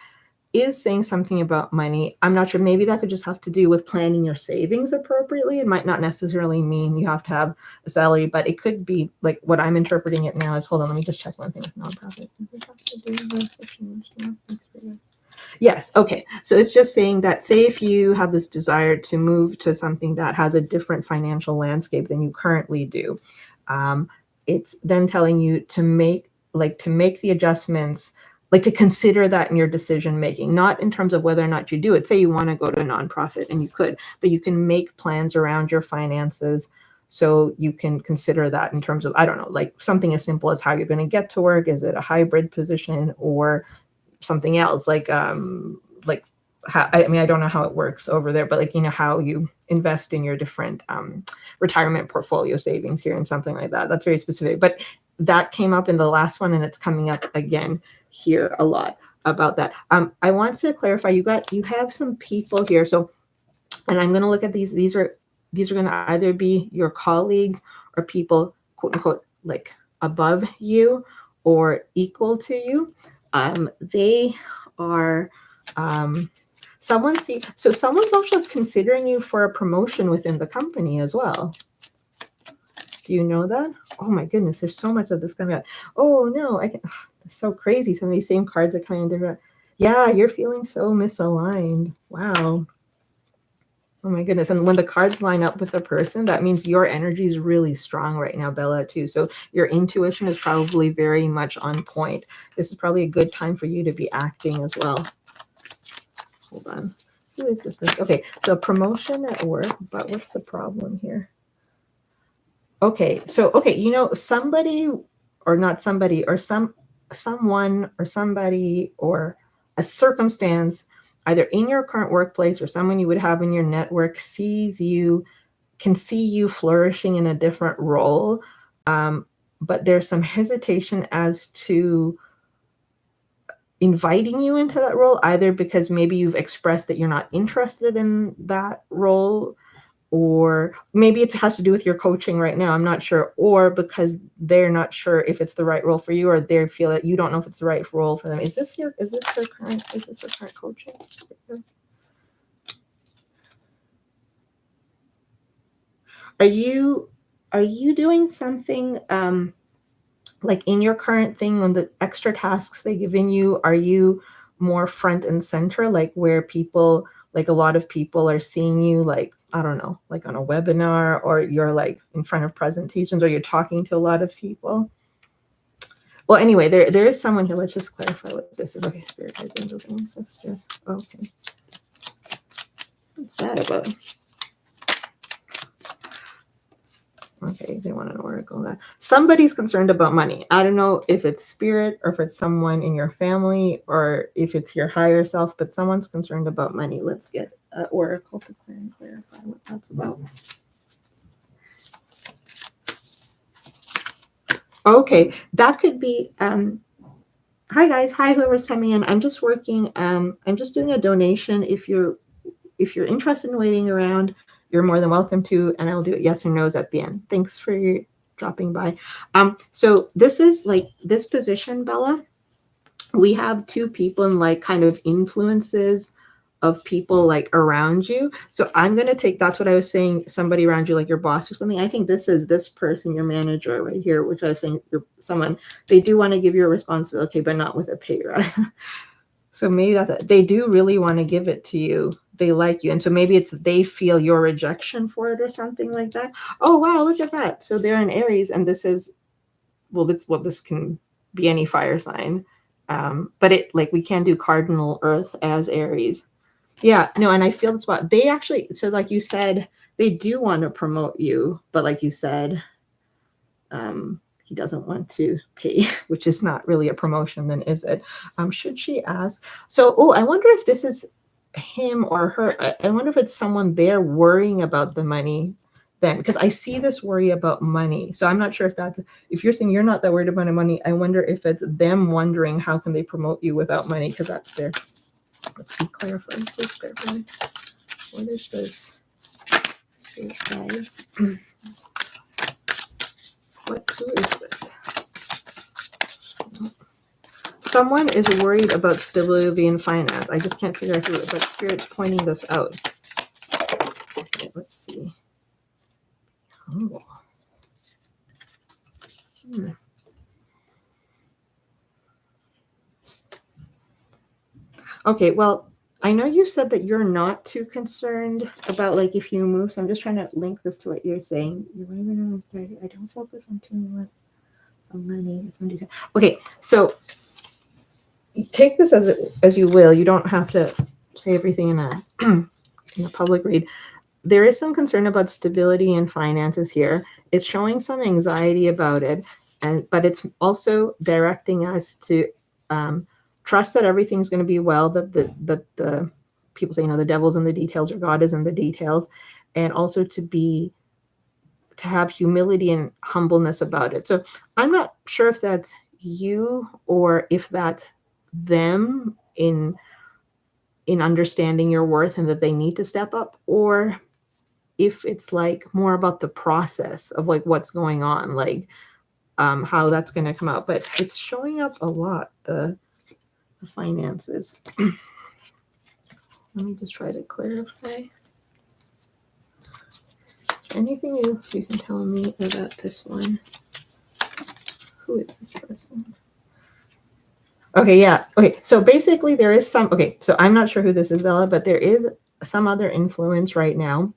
is saying something about money. I'm not sure. Maybe that could just have to do with planning your savings appropriately. It might not necessarily mean you have to have a salary, but it could be like what I'm interpreting it now is, hold on, let me just check one thing with nonprofit. Does it have to do with Yes. Okay. So it's just saying that, say, if you have this desire to move to something that has a different financial landscape than you currently do, it's then telling you to make the adjustments, like to consider that in your decision making, not in terms of whether or not you do it. Say you want to go to a nonprofit, and you could, but you can make plans around your finances So you can consider that in terms of, I don't know, like something as simple as how you're going to get to work. Is it a hybrid position or something else like how, I mean, I don't know how it works over there, but like, you know, how you invest in your different retirement portfolio savings here and something like that. That's very specific. But that came up in the last one and it's coming up again here a lot about that. I want to clarify, you have some people here. So, and I'm going to look at these. These are going to either be your colleagues or people, quote unquote, like above you or equal to you. They are someone's also considering you for a promotion within the company as well. Do you know that? Oh my goodness, there's so much of this coming out. Oh no, it's so crazy. Some of these same cards are coming in different. Yeah, you're feeling so misaligned. Wow. Oh my goodness. And when the cards line up with the person, that means your energy is really strong right now, Bella, too. So your intuition is probably very much on point. This is probably a good time for you to be acting as well. Hold on. Who is this person? Okay, so promotion at work, but what's the problem here? Okay, so you know, somebody or not somebody or someone or somebody or a circumstance either in your current workplace or someone you would have in your network can see you flourishing in a different role, but there's some hesitation as to inviting you into that role, either because maybe you've expressed that you're not interested in that role, or maybe it has to do with your coaching right now, I'm not sure, or because they're not sure if it's the right role for you, or they feel that you don't know if it's the right role for them. Is this your current coaching? Are you doing something like in your current thing on the extra tasks they've given you? Are you more front and center, like where people, like a lot of people are seeing you, like, I don't know, like on a webinar, or you're like in front of presentations, or you're talking to a lot of people? Well, anyway, there is someone here. Let's just clarify what this is. Okay, spirit guides, angels, ancestors. Okay. What's that about? Okay, they want an oracle. Somebody's concerned about money. I don't know if it's spirit or if it's someone in your family or if it's your higher self, but someone's concerned about money. Let's get an oracle to clarify what that's about. Okay, that could be. Hi guys, hi whoever's coming in. I'm just working. I'm just doing a donation. If you're interested in waiting around, you're more than welcome to, and I'll do it yes or no's at the end. Thanks for dropping by. So this is like this position, Bella. We have two people in like kind of influences of people like around you. So I'm going to take, that's what I was saying, somebody around you, like your boss or something. I think this is this person, your manager right here, which I was saying, someone, they do want to give you a responsibility, but not with a pay rise. So maybe that's it. They do really want to give it to you. They like you. And so maybe it's they feel your rejection for it or something like that. Oh, wow, look at that. So they're in Aries, and this is, this can be any fire sign. But it, like, we can do cardinal earth as Aries. Yeah, no, and I feel that's what they actually, so like you said, they do want to promote you, but like you said, he doesn't want to pay, which is not really a promotion then, is it? Should she ask? So, oh, I wonder if this is him or her. I wonder if it's someone there worrying about the money then, because I see this worry about money. So I'm not sure if that's, if you're saying you're not that worried about money, I wonder if it's them wondering how can they promote you without money, because that's their, let's see, clarify. Please clarify. What is this? Guys. Who is this? Someone is worried about stability in finance. I just can't figure out who, but Spirit's pointing this out. Okay, let's see. Oh. Okay, well, I know you said that you're not too concerned about like if you move, so I'm just trying to link this to what you're saying. I don't focus on too much on money. Okay, so take this as you will. You don't have to say everything in a in a public read. there is some concern about stability and finances here. It's showing some anxiety about it, but it's also directing us to trust that everything's going to be well. That the people say, the devil's in the details, or God is in the details, and also to have humility and humbleness about it. So I'm not sure if that's you or if that's them in understanding your worth and that they need to step up, or if it's like more about the process of like what's going on, like how that's going to come out. But it's showing up a lot, the finances. Let me just try to clarify. Anything else you can tell me about this one? Who is this person? Okay, yeah. Okay, so basically there is some, okay, so I'm not sure who this is, Bella, but there is some other influence right now,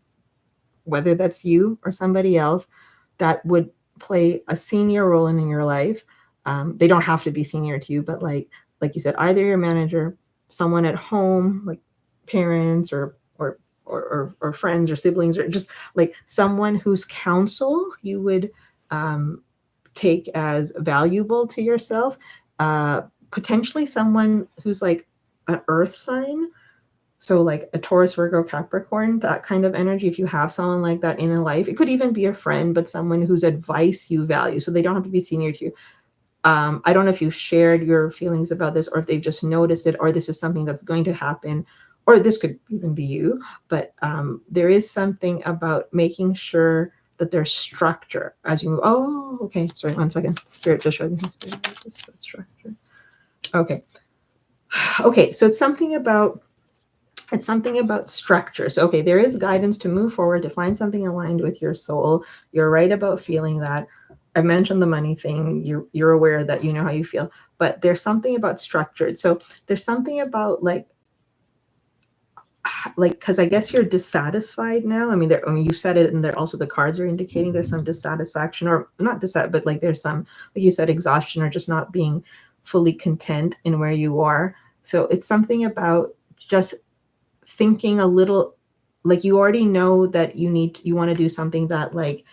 whether that's you or somebody else, that would play a senior role in your life. They don't have to be senior to you, but like you said, either your manager, someone at home, like parents or friends or siblings, or just like someone whose counsel you would take as valuable to yourself. Potentially someone who's like an earth sign. So like a Taurus, Virgo, Capricorn, that kind of energy. If you have someone like that in a life, it could even be a friend, but someone whose advice you value. So they don't have to be senior to you. I don't know if you shared your feelings about this, or if they've just noticed it, or this is something that's going to happen, or this could even be you. But there is something about making sure that there's structure as you move. Oh, okay. Sorry, 1 second. Spirit just showed me structure. Okay. Okay. So it's something about structure. So, okay, there is guidance to move forward, to find something aligned with your soul. You're right about feeling that. I mentioned the money thing. You're aware that you know how you feel, but there's something about structured. So there's something about like, because I guess you're dissatisfied now. I mean, you said it, and there also the cards are indicating there's some dissatisfaction, or not dissatisfied, but like there's some, like you said, exhaustion, or just not being fully content in where you are. So it's something about just thinking a little, like you already know that you want to do something that like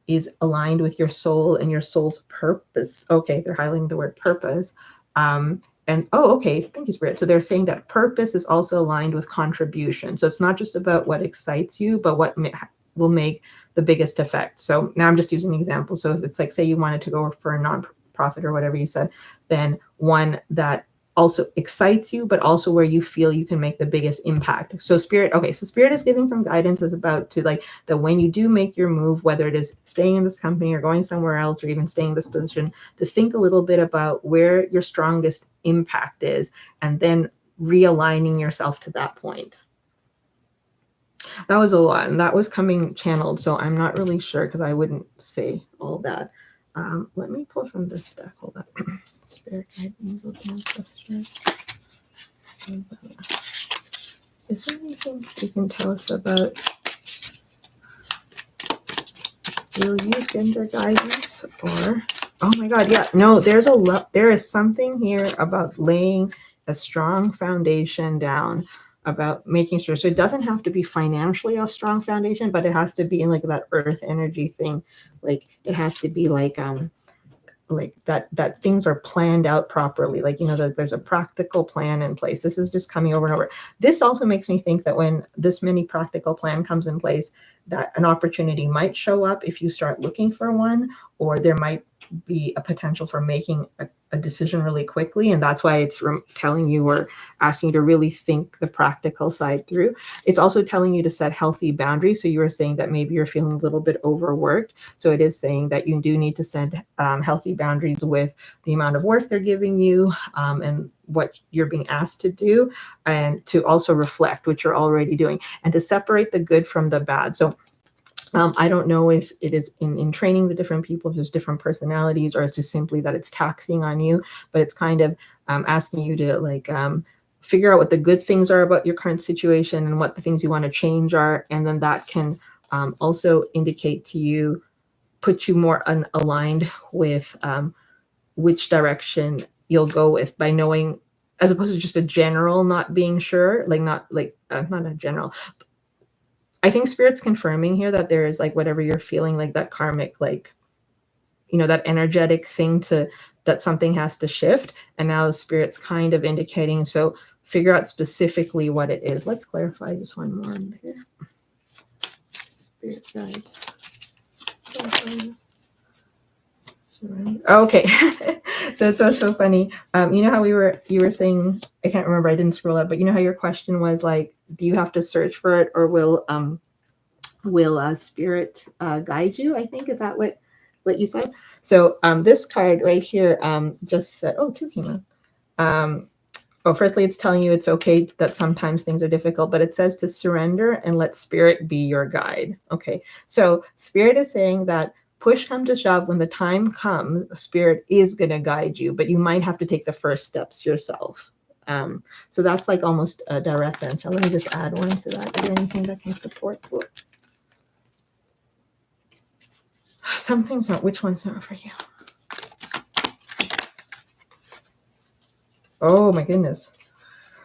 is aligned with your soul and your soul's purpose. Okay, they're highlighting the word purpose. And okay, thank you, Spirit. So they're saying that purpose is also aligned with contribution. So it's not just about what excites you, but what will make the biggest effect. So now I'm just using an example. So if it's like, say you wanted to go for a nonprofit or whatever you said, then one that also excites you, but also where you feel you can make the biggest impact. So Spirit is giving some guidance as about to like that when you do make your move, whether it is staying in this company or going somewhere else, or even staying in this position, to think a little bit about where your strongest impact is, and then realigning yourself to that point. That was a lot, and that was coming channeled, so I'm not really sure because I wouldn't say all that. Let me pull from this deck. Hold on. Spirit guide, angels, ancestors. Is there anything you can tell us about? Will you gender guidance, or oh my God, yeah, no, there is something here about laying a strong foundation down, about making sure. So it doesn't have to be financially a strong foundation, but it has to be in like that earth energy thing. Like it has to be like that things are planned out properly, like that there's a practical plan in place. This is just coming over and over. This also makes me think that when this mini practical plan comes in place, that an opportunity might show up if you start looking for one, or there might be a potential for making a decision really quickly, and that's why it's telling you or asking you to really think the practical side through. It's also telling you to set healthy boundaries. So you were saying that maybe you're feeling a little bit overworked, so it is saying that you do need to set healthy boundaries with the amount of work they're giving you, and what you're being asked to do, and to also reflect what you're already doing, and to separate the good from the bad. So I don't know if it is in training the different people, if there's different personalities, or it's just simply that it's taxing on you, but it's kind of asking you to like figure out what the good things are about your current situation and what the things you want to change are. And then that can also indicate to you, put you more aligned with which direction you'll go with, by knowing, as opposed to just a general not being sure, like not a general, I think spirit's confirming here that there is like whatever you're feeling, like that karmic, like, that energetic thing that something has to shift. And now spirit's kind of indicating, so figure out specifically what it is. Let's clarify this one more here. Spirit guides. Okay. So it's so funny. You know how you were saying, I can't remember, I didn't scroll up, but you know how your question was like, do you have to search for it, or will spirit guide you? I think, is that what you said? So this card right here just said, oh, two came up. Well, firstly, it's telling you it's okay that sometimes things are difficult, but it says to surrender and let spirit be your guide. Okay, so spirit is saying that push come to shove, when the time comes, spirit is going to guide you, but you might have to take the first steps yourself. So that's like almost a direct answer. Let me just add one to that. Is there anything that can support? Some things not. Which one's not for you? Oh my goodness.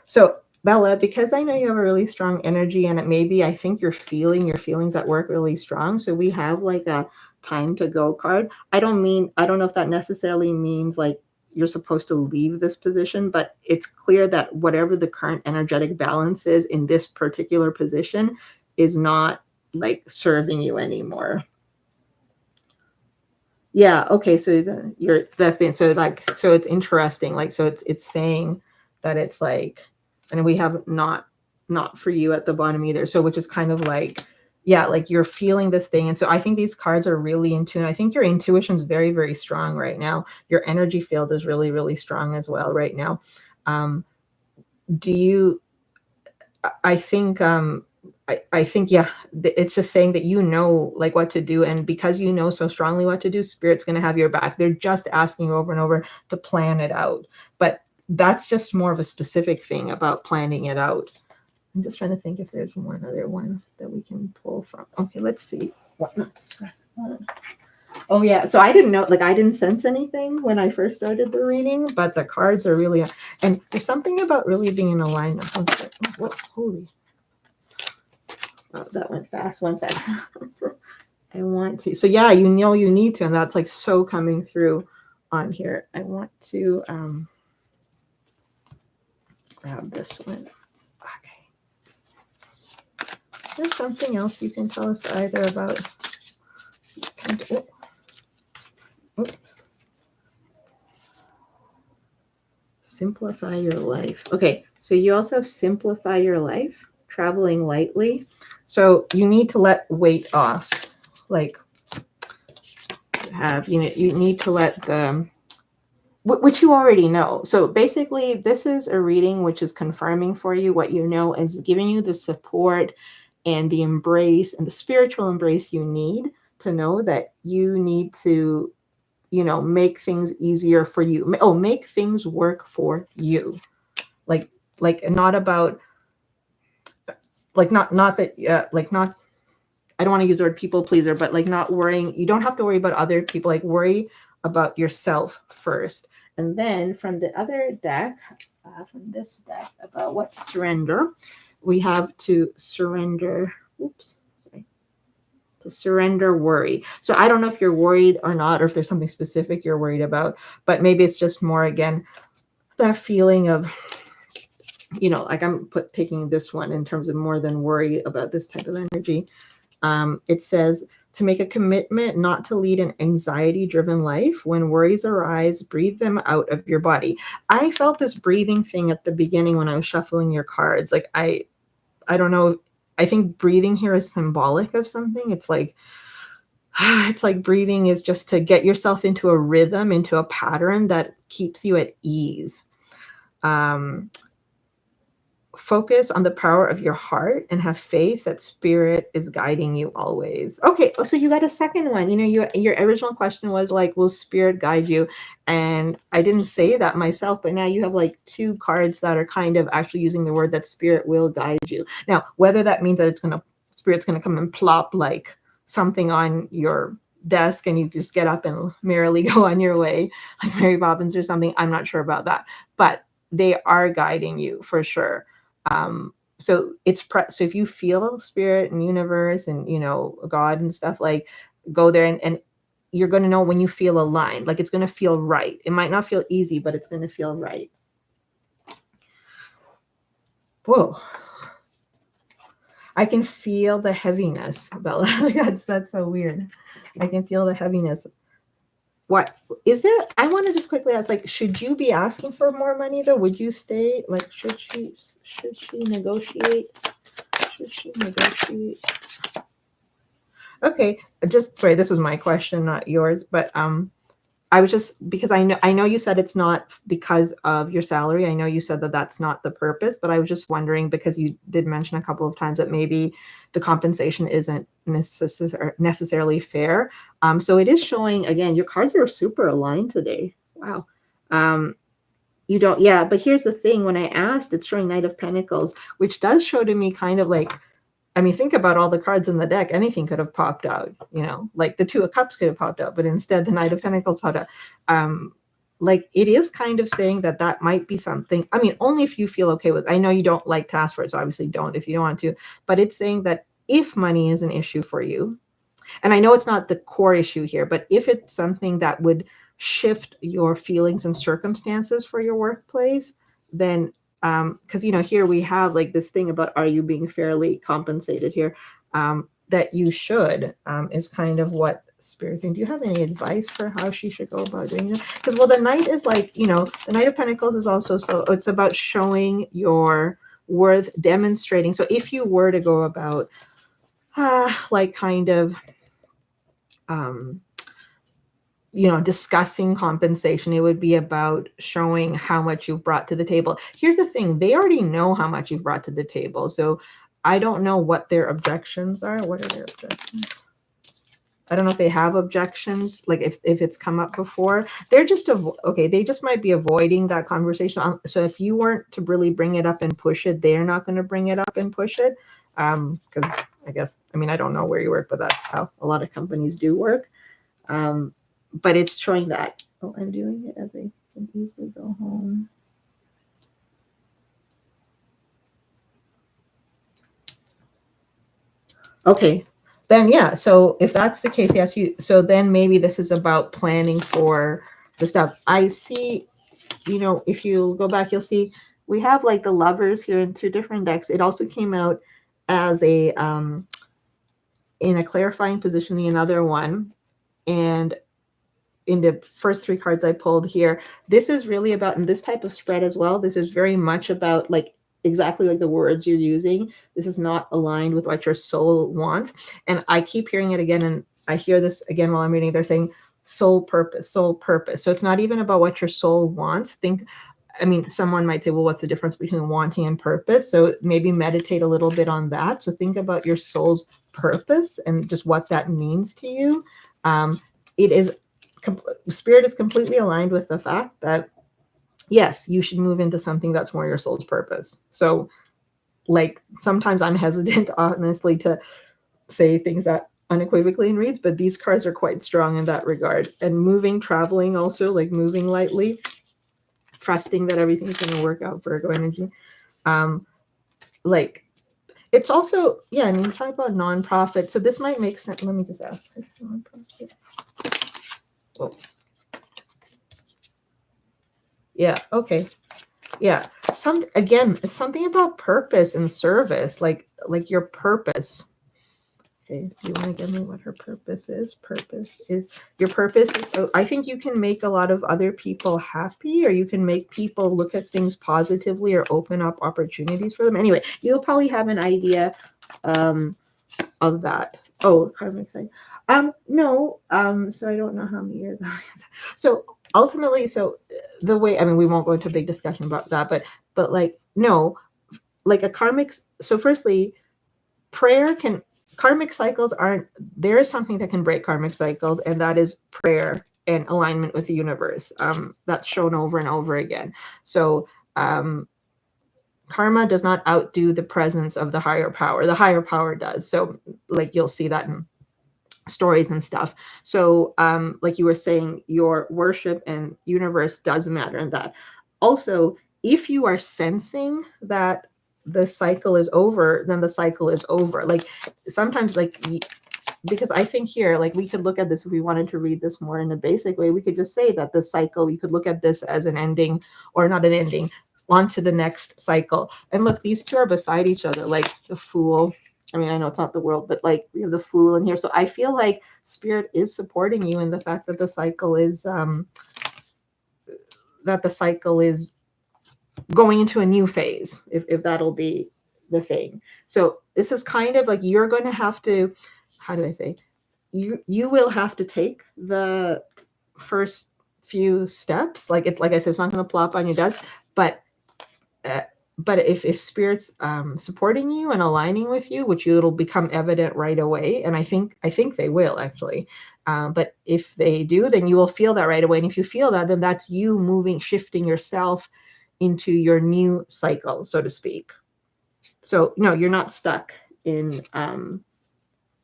So Bella, because I know you have a really strong energy, and it maybe, I think you're feeling your feelings at work really strong. So we have like a time to go card. I don't know if that necessarily means like you're supposed to leave this position, but it's clear that whatever the current energetic balance is in this particular position is not like serving you anymore. Yeah. Okay. So you're that thing. So like, so it's interesting. Like, so it's saying that it's like, and we have not for you at the bottom either. So which is kind of like, yeah, like you're feeling this thing. And so I think these cards are really in tune. I think your intuition is very, very strong right now. Your energy field is really, really strong as well right now. Do you, I think, I think, yeah, it's just saying that like what to do. And because you know so strongly what to do, spirit's going to have your back. They're just asking you over and over to plan it out. But that's just more of a specific thing about planning it out. I'm just trying to think if there's another one that we can pull from. Okay, let's see. What not to stress. Oh yeah, so I didn't know, like I didn't sense anything when I first started the reading, but the cards are really, and there's something about really being in alignment. Holy. Oh, that went fast. One sec. I want to. So yeah, you know you need to, and that's like so coming through on here. I want to grab this one. Okay. There's something else you can tell us either about. Simplify your life. Okay, so you also simplify your life, traveling lightly. So you need to let weight off. Like you need to let the, which you already know. So basically, this is a reading which is confirming for you what you know, and is giving you the support and the embrace and the spiritual embrace you need to know that you need to, make things easier for you. Make things work for you. Like not about, like not that, like not, I don't want to use the word people pleaser, but like not worrying. You don't have to worry about other people. Like worry about yourself first. And then from the other deck, from this deck about what to surrender, we have to surrender. Oops, sorry. To surrender worry. So I don't know if you're worried or not, or if there's something specific you're worried about, but maybe it's just more, again, that feeling of, like I'm taking this one in terms of more than worry about this type of energy. It says to make a commitment not to lead an anxiety-driven life. When worries arise, breathe them out of your body. I felt this breathing thing at the beginning when I was shuffling your cards. Like I don't know. I think breathing here is symbolic of something. It's like breathing is just to get yourself into a rhythm, into a pattern that keeps you at ease. Focus on the power of your heart and have faith that spirit is guiding you always. Okay, so you got a second one. Your original question was like, will spirit guide you? And I didn't say that myself, but now you have like two cards that are kind of actually using the word that spirit will guide you. Now, whether that means that spirit's gonna come and plop like something on your desk and you just get up and merrily go on your way, like Mary Poppins or something, I'm not sure about that. But they are guiding you for sure. so so if you feel spirit and universe and God and stuff, like go there, and you're going to know when you feel aligned, like it's going to feel right. It might not feel easy, but it's going to feel right. Whoa. I can feel the heaviness, Bella. That's so weird. I can feel the heaviness. What is there? I want to just quickly ask, like, should you be asking for more money though? Would you stay? Like, should she negotiate? Should she negotiate? Okay, just sorry, this was my question, not yours, but I was just, because I know you said it's not because of your salary. I know you said that that's not the purpose, but I was just wondering, because you did mention a couple of times that maybe the compensation isn't necessarily fair. So it is showing, again, your cards are super aligned today. Wow. You don't, yeah, but here's the thing. When I asked, it's showing Knight of Pentacles, which does show to me kind of like, I mean, think about all the cards in the deck. Anything could have popped out, like the Two of Cups could have popped out, but instead the Knight of Pentacles popped out. Like, it is kind of saying that that might be something. I mean, only if you feel okay with. I know you don't like to ask for it, so obviously don't if you don't want to. But it's saying that if money is an issue for you, and I know it's not the core issue here, but if it's something that would shift your feelings and circumstances for your workplace, then because here we have like this thing about, are you being fairly compensated here, that you should, is kind of what Spirit saying. Do you have any advice for how she should go about doing it? Because, well, the Knight is like, the Knight of Pentacles is also, so it's about showing your worth, demonstrating. So if you were to go about like kind of um, discussing compensation, it would be about showing how much you've brought to the table. Here's the thing. They already know how much you've brought to the table. So I don't know what their objections are. What are their objections? I don't know if they have objections, like if it's come up before. They're just, okay, they just might be avoiding that conversation. So if you weren't to really bring it up and push it, they're not going to bring it up and push it. Because I guess, I mean, I don't know where you work, but that's how a lot of companies do work. But it's showing that, oh, I'm doing it as I can easily go home. Okay, then yeah. So if that's the case, yes, so then maybe this is about planning for the stuff. I see, if you go back, you'll see we have like the Lovers here in two different decks. It also came out as a in a clarifying position, the another one. And in the first three cards I pulled here, this is really about, in this type of spread as well, this is very much about like exactly like the words you're using. This is not aligned with what your soul wants. And I keep hearing it again, and I hear this again while I'm reading. They're saying soul purpose, soul purpose. So it's not even about what your soul wants. I mean, someone might say, well, what's the difference between wanting and purpose? So maybe meditate a little bit on that. So think about your soul's purpose and just what that means to you. It is, Spirit is completely aligned with the fact that, yes, you should move into something that's more your soul's purpose. So, like, sometimes I'm hesitant, honestly, to say things that unequivocally in reads, but these cards are quite strong in that regard. And moving, traveling also, like moving lightly, trusting that everything's going to work out, Virgo energy. Like, it's also, yeah, I mean, talk about nonprofit. So this might make sense. Let me just ask this nonprofit. Oh. Yeah, okay. Yeah. Again, it's something about purpose and service, like your purpose. Okay, do you want to give me what her purpose is? Your purpose is, so I think you can make a lot of other people happy, or you can make people look at things positively or open up opportunities for them. Anyway, you'll probably have an idea of that. Oh, karmic thing. No, so I don't know how many years. So ultimately, so the way, I mean, we won't go into a big discussion about that, but like, no, like a karmic. So firstly, karmic cycles aren't, there is something that can break karmic cycles, and that is prayer and alignment with the universe. That's shown over and over again. So karma does not outdo the presence of the higher power. The higher power does. So like, you'll see that in stories and stuff. So like you were saying, your worship and universe does matter in that. Also, if you are sensing that the cycle is over, then the cycle is over. Like sometimes, like because I think here, like we could look at this if we wanted to read this more in a basic way. We could just say that the cycle, you could look at this as an ending, or not an ending, on to the next cycle. And look, these two are beside each other, like the Fool. I mean, I know it's not the world, but like we have the Fool in here. So I feel like Spirit is supporting you in the fact that the cycle is going into a new phase, if that'll be the thing. So this is kind of like you're going to have to, how do I say, you will have to take the first few steps. Like it, like I said, it's not going to plop on your desk, but uh, but if Spirit's supporting you and aligning with you, which it'll become evident right away, and I think they will actually. But if they do, then you will feel that right away. And if you feel that, then that's you moving, shifting yourself into your new cycle, so to speak. So no, you're not stuck in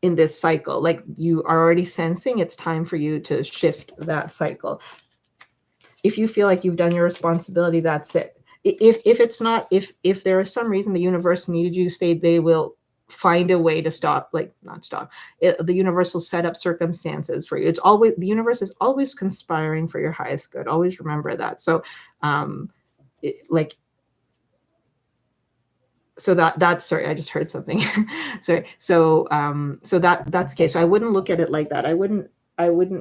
this cycle. Like you are already sensing it's time for you to shift that cycle. If you feel like you've done your responsibility, that's it. If it's not, if there is some reason the universe needed you to stay, they will find a way to stop, like not stop it, the universe will set up circumstances for you. It's always, the universe is always conspiring for your highest good. Always remember that. So like, so that's, sorry, I just heard something. Sorry. So that's okay. So I wouldn't look at it like that. I wouldn't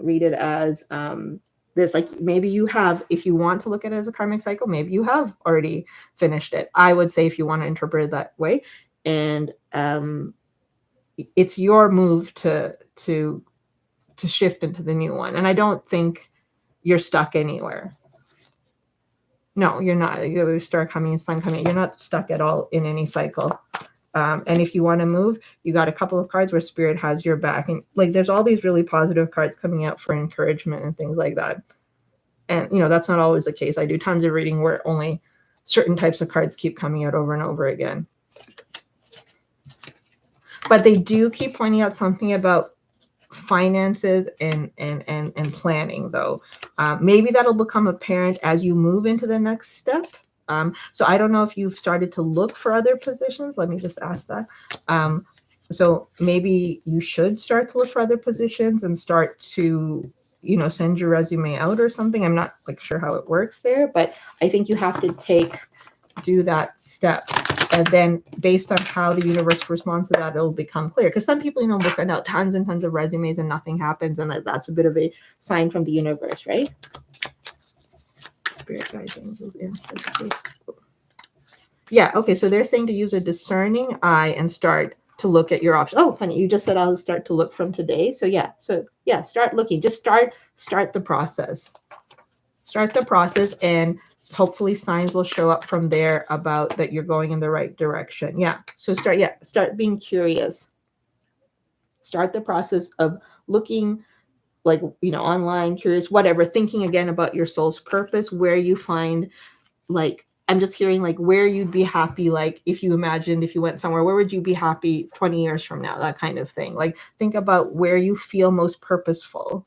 read it as this. Like maybe you have, if you want to look at it as a karmic cycle, maybe you have already finished it. I would say if you want to interpret it that way, and it's your move to shift into the new one. And I don't think you're stuck anywhere. No, you're not. You have a star coming, sun coming. You're not stuck at all in any cycle. And if you want to move, you got a couple of cards where Spirit has your back. And like there's all these really positive cards coming out for encouragement and things like that. And, that's not always the case. I do tons of reading where only certain types of cards keep coming out over and over again. But they do keep pointing out something about finances and planning, though. Maybe that'll become apparent as you move into the next step. So I don't know if you've started to look for other positions. Let me just ask that. So maybe you should start to look for other positions and start to, send your resume out or something. I'm not like sure how it works there, but I think you have to do that step. And then based on how the universe responds to that, it'll become clear. Because some people, will send out tons and tons of resumes and nothing happens. And that's a bit of a sign from the universe, right? Spirit guides, angels, ancestors. Yeah, okay. So they're saying to use a discerning eye and start to look at your options. Oh, honey, you just said I'll start to look from today. So yeah, start looking. Just start the process. Start the process, and hopefully signs will show up from there about that you're going in the right direction. Yeah. So start being curious. Start the process of looking, like, online, curious, whatever, thinking again about your soul's purpose, where you find, like, I'm just hearing like where you'd be happy, like if you imagined if you went somewhere, where would you be happy 20 years from now, that kind of thing. Like think about where you feel most purposeful.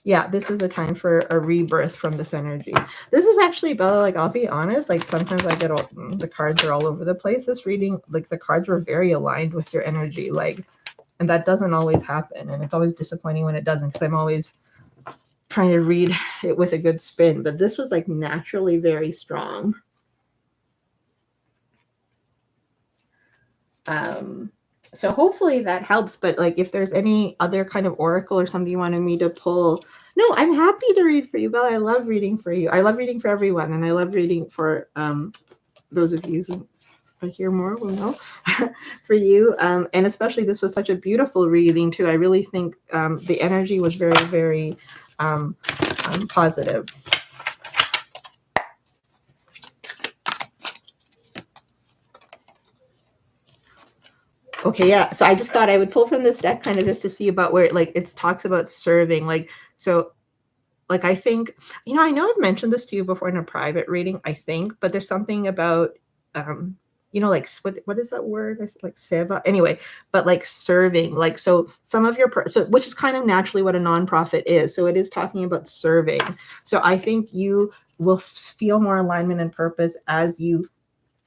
Yeah, this is a time for a rebirth from this energy. This is actually, Bella, like I'll be honest, like sometimes I get the cards are all over the place. This reading, like the cards were very aligned with your energy, like, and that doesn't always happen, and it's always disappointing when it doesn't, because I'm always trying to read it with a good spin. But this was like naturally very strong. So hopefully that helps. But like if there's any other kind of oracle or something you wanted me to pull, no, I'm happy to read for you, Bella. I love reading for you. I love reading for everyone, and I love reading for those of you who hear more will know for you. And especially this was such a beautiful reading too. I really think the energy was very, very positive. Okay, yeah. So I just thought I would pull from this deck kind of just to see about where it talks about serving. So I think, I know I've mentioned this to you before in a private reading, I think, but there's something about you know, like what is that word? I said like seva. Anyway, but like serving, like so some of your so which is kind of naturally what a nonprofit is. So it is talking about serving. So I think you will feel more alignment and purpose as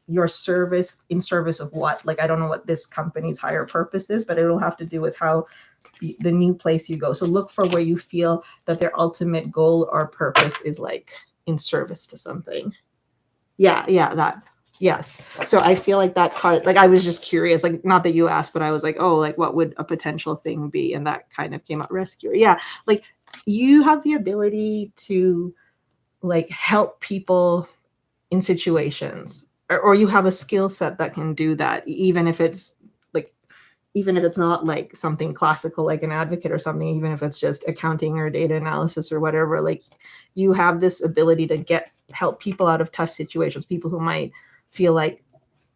your service in service of what? Like I don't know what this company's higher purpose is, but it'll have to do with how the new place you go. So look for where you feel that their ultimate goal or purpose is like in service to something. Yeah, that. Yes. So I feel like that card, like I was just curious, like not that you asked, but I was like, oh, like what would a potential thing be? And that kind of came out rescuer. Yeah. Like you have the ability to like help people in situations, or you have a skill set that can do that, even if it's like even if it's not like something classical like an advocate or something, even if it's just accounting or data analysis or whatever, like you have this ability to help people out of tough situations, people who might feel like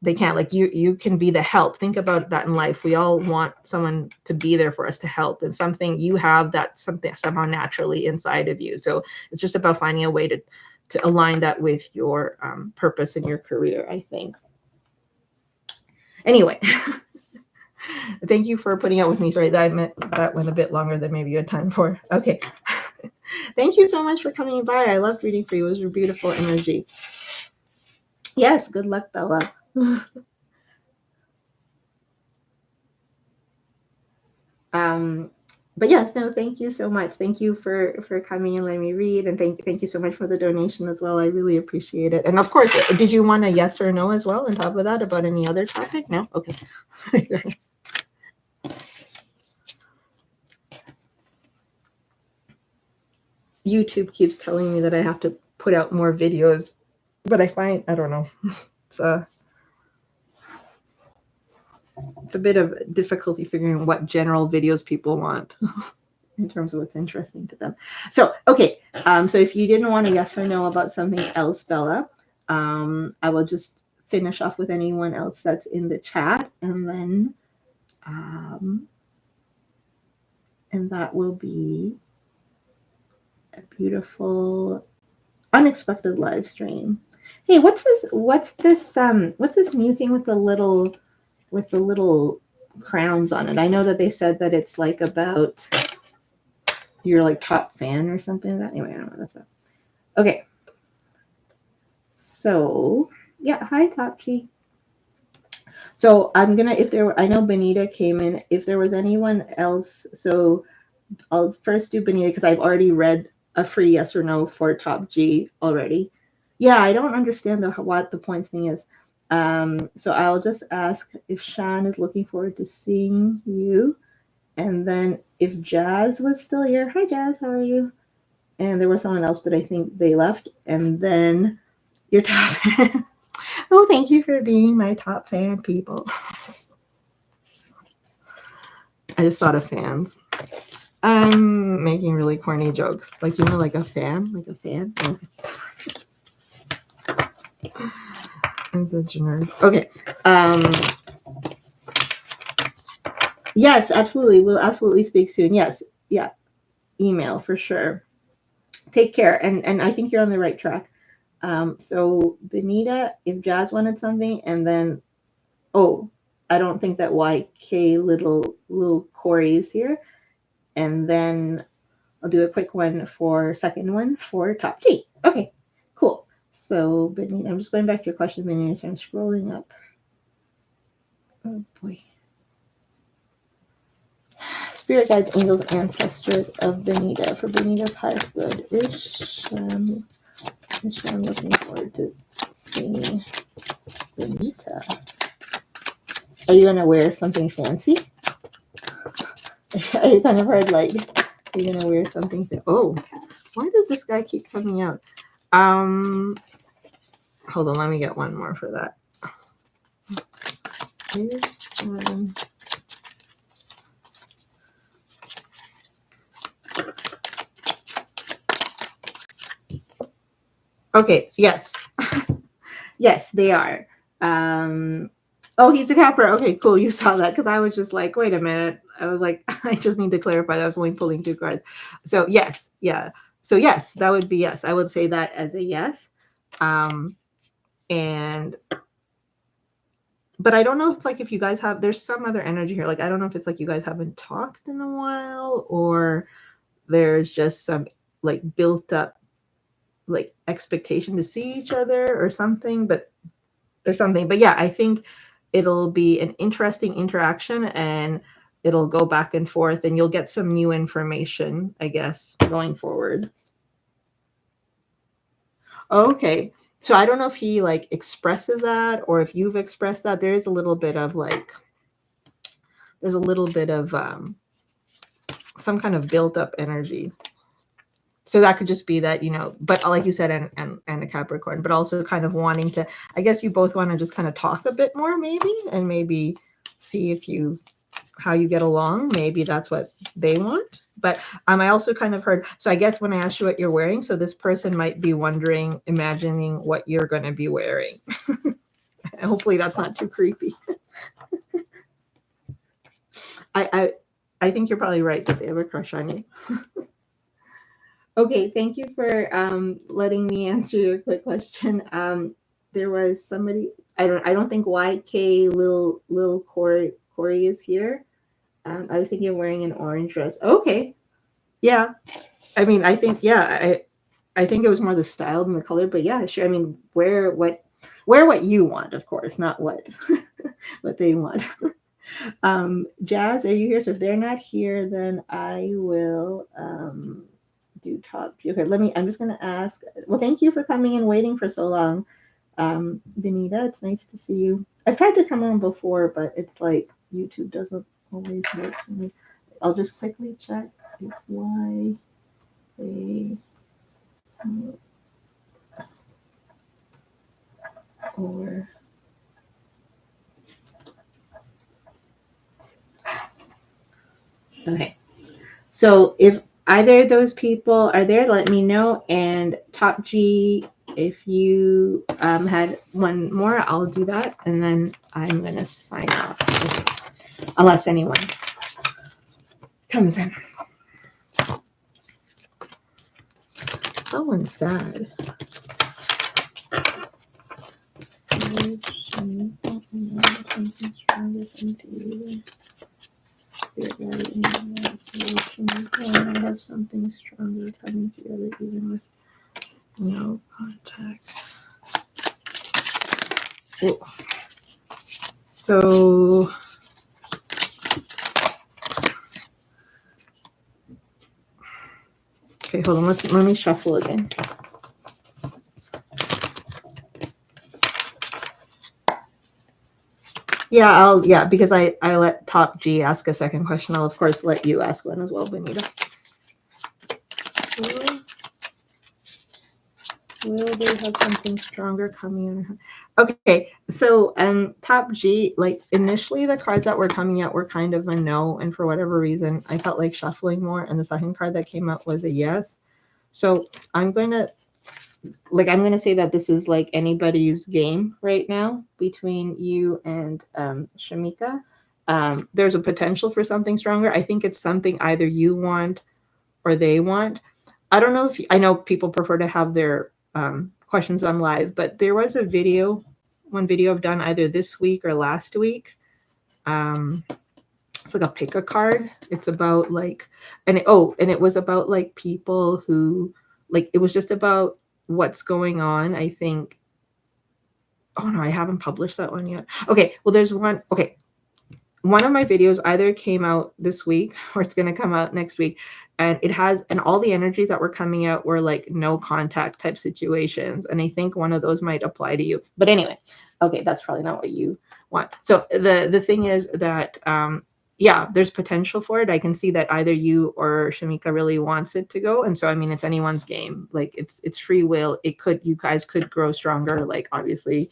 they can't, like you can be the help. Think about that in life. We all want someone to be there for us, to help, and something you have that something somehow naturally inside of you. So it's just about finding a way to align that with your purpose in your career, I think. Anyway, thank you for putting up with me. Sorry, that went a bit longer than maybe you had time for. Okay. Thank you so much for coming by. I loved reading for you. It was your beautiful energy. Yes, good luck, Bella. But yes, no, thank you so much. Thank you for coming and letting me read, and thank you so much for the donation as well. I really appreciate it. And of course, did you want a yes or no as well on top of that about any other topic? No? Okay. YouTube keeps telling me that I have to put out more videos, but I don't know. It's a bit of difficulty figuring what general videos people want in terms of what's interesting to them. So, okay. So if you didn't want a yes or no about something else, Bella, I will just finish off with anyone else that's in the chat, and then and that will be a beautiful unexpected live stream. Hey, what's this new thing with the little crowns on it? I know that they said that it's like about your like top fan or something like that. Anyway, I don't know what that's about. Okay. So yeah, hi Topchi. So I'm gonna, I know Benita came in. If there was anyone else, so I'll first do Benita because I've already read a free yes or no for Top G already. Yeah, I don't understand what the points thing is. So I'll just ask if Shan is looking forward to seeing you, and then if Jazz was still here. Hi Jazz, how are you? And there was someone else, but I think they left. And then your top fan. Oh, thank you for being my top fan, people. I just thought of fans. I'm making really corny jokes. Like, you know, like a fan? Like a fan? Okay. I'm such a nerd. Okay. Yes, absolutely. We'll absolutely speak soon. Yes. Yeah. Email for sure. Take care. And I think you're on the right track. So Benita, if Jazz wanted something, and then, oh, I don't think that YK little Corey is here. And then I'll do a quick one for second one for Top G. Okay, cool. So Benita, I'm just going back to your question, Benita, so I'm scrolling up. Oh boy. Spirit guides, angels, ancestors of Benita. For Benita's highest good. Isham looking forward to seeing Benita. Are you gonna wear something fancy? I kind of heard like you're gonna wear something. Oh, why does this guy keep coming out? Hold on, let me get one more for that. Okay, yes. Yes, they are. Oh, he's a Capra. Okay, cool. You saw that because I was just like, wait a minute. I was like, I just need to clarify that I was only pulling 2 cards. So yes, yeah. So yes, that would be yes. I would say that as a yes. And but I don't know if it's like if you guys have, there's some other energy here. Like, I don't know if it's like you guys haven't talked in a while, or there's just some like built up like expectation to see each other or something, but there's something. But yeah, I think it'll be an interesting interaction, and it'll go back and forth, and you'll get some new information, I guess, going forward. Okay. So I don't know if he like expresses that or if you've expressed that. There is a little bit of like, there's a little bit of some kind of built up energy. So that could just be that, you know, but like you said, and a Capricorn, but also kind of wanting to, I guess you both want to just kind of talk a bit more maybe, and maybe see if you, how you get along. Maybe that's what they want. But I also kind of heard, so I guess when I asked you what you're wearing, so this person might be wondering, imagining what you're going to be wearing. Hopefully that's not too creepy. I think you're probably right that they have a crush on you. Okay, thank you for letting me answer your quick question. There was somebody, I don't think YK Lil Corey is here. I was thinking of wearing an orange dress. Okay, yeah. I mean, I think I think it was more the style than the color, but yeah, sure. I mean, wear what you want, of course, not what what they want. Jazz, are you here? So if they're not here, then I will do top. Okay, I'm just gonna ask. Well, thank you for coming and waiting for so long. Benita, it's nice to see you. I've tried to come on before, but it's like YouTube doesn't always work for me. I'll just quickly check if why they or okay. So if either of those people are there, let me know. And Top G, if you had one more, I'll do that, and then I'm gonna sign off. Okay. Unless anyone comes in. Someone's sad. I have something stronger coming together, even with no contact. Ooh. So okay, hold on. Let me shuffle again. Yeah, because I let Top G ask a second question. I'll of course let you ask one as well, Benita. Will they have something stronger coming in? Okay, so Top G, like initially the cards that were coming out were kind of a no, and for whatever reason, I felt like shuffling more, and the second card that came out was a yes. So I'm gonna say that this is like anybody's game right now between you and Shamika. There's a potential for something stronger. I think it's something either you want or they want. I don't know if I know people prefer to have their questions on live, but there was one video I've done either this week or last week. It's like a pick a card. It's about like, and it was about like people who like, it was just about what's going on. I think. Oh no, I haven't published that one yet. Okay, well there's one. Okay, one of my videos either came out this week or it's going to come out next week, and it has, and all the energies that were coming out were like no contact type situations, and I think one of those might apply to you. But anyway, okay, that's probably not what you want. So the thing is that yeah, there's potential for it. I can see that either you or Shamika really wants it to go, and so I mean it's anyone's game. Like it's free will. You guys could grow stronger. Like obviously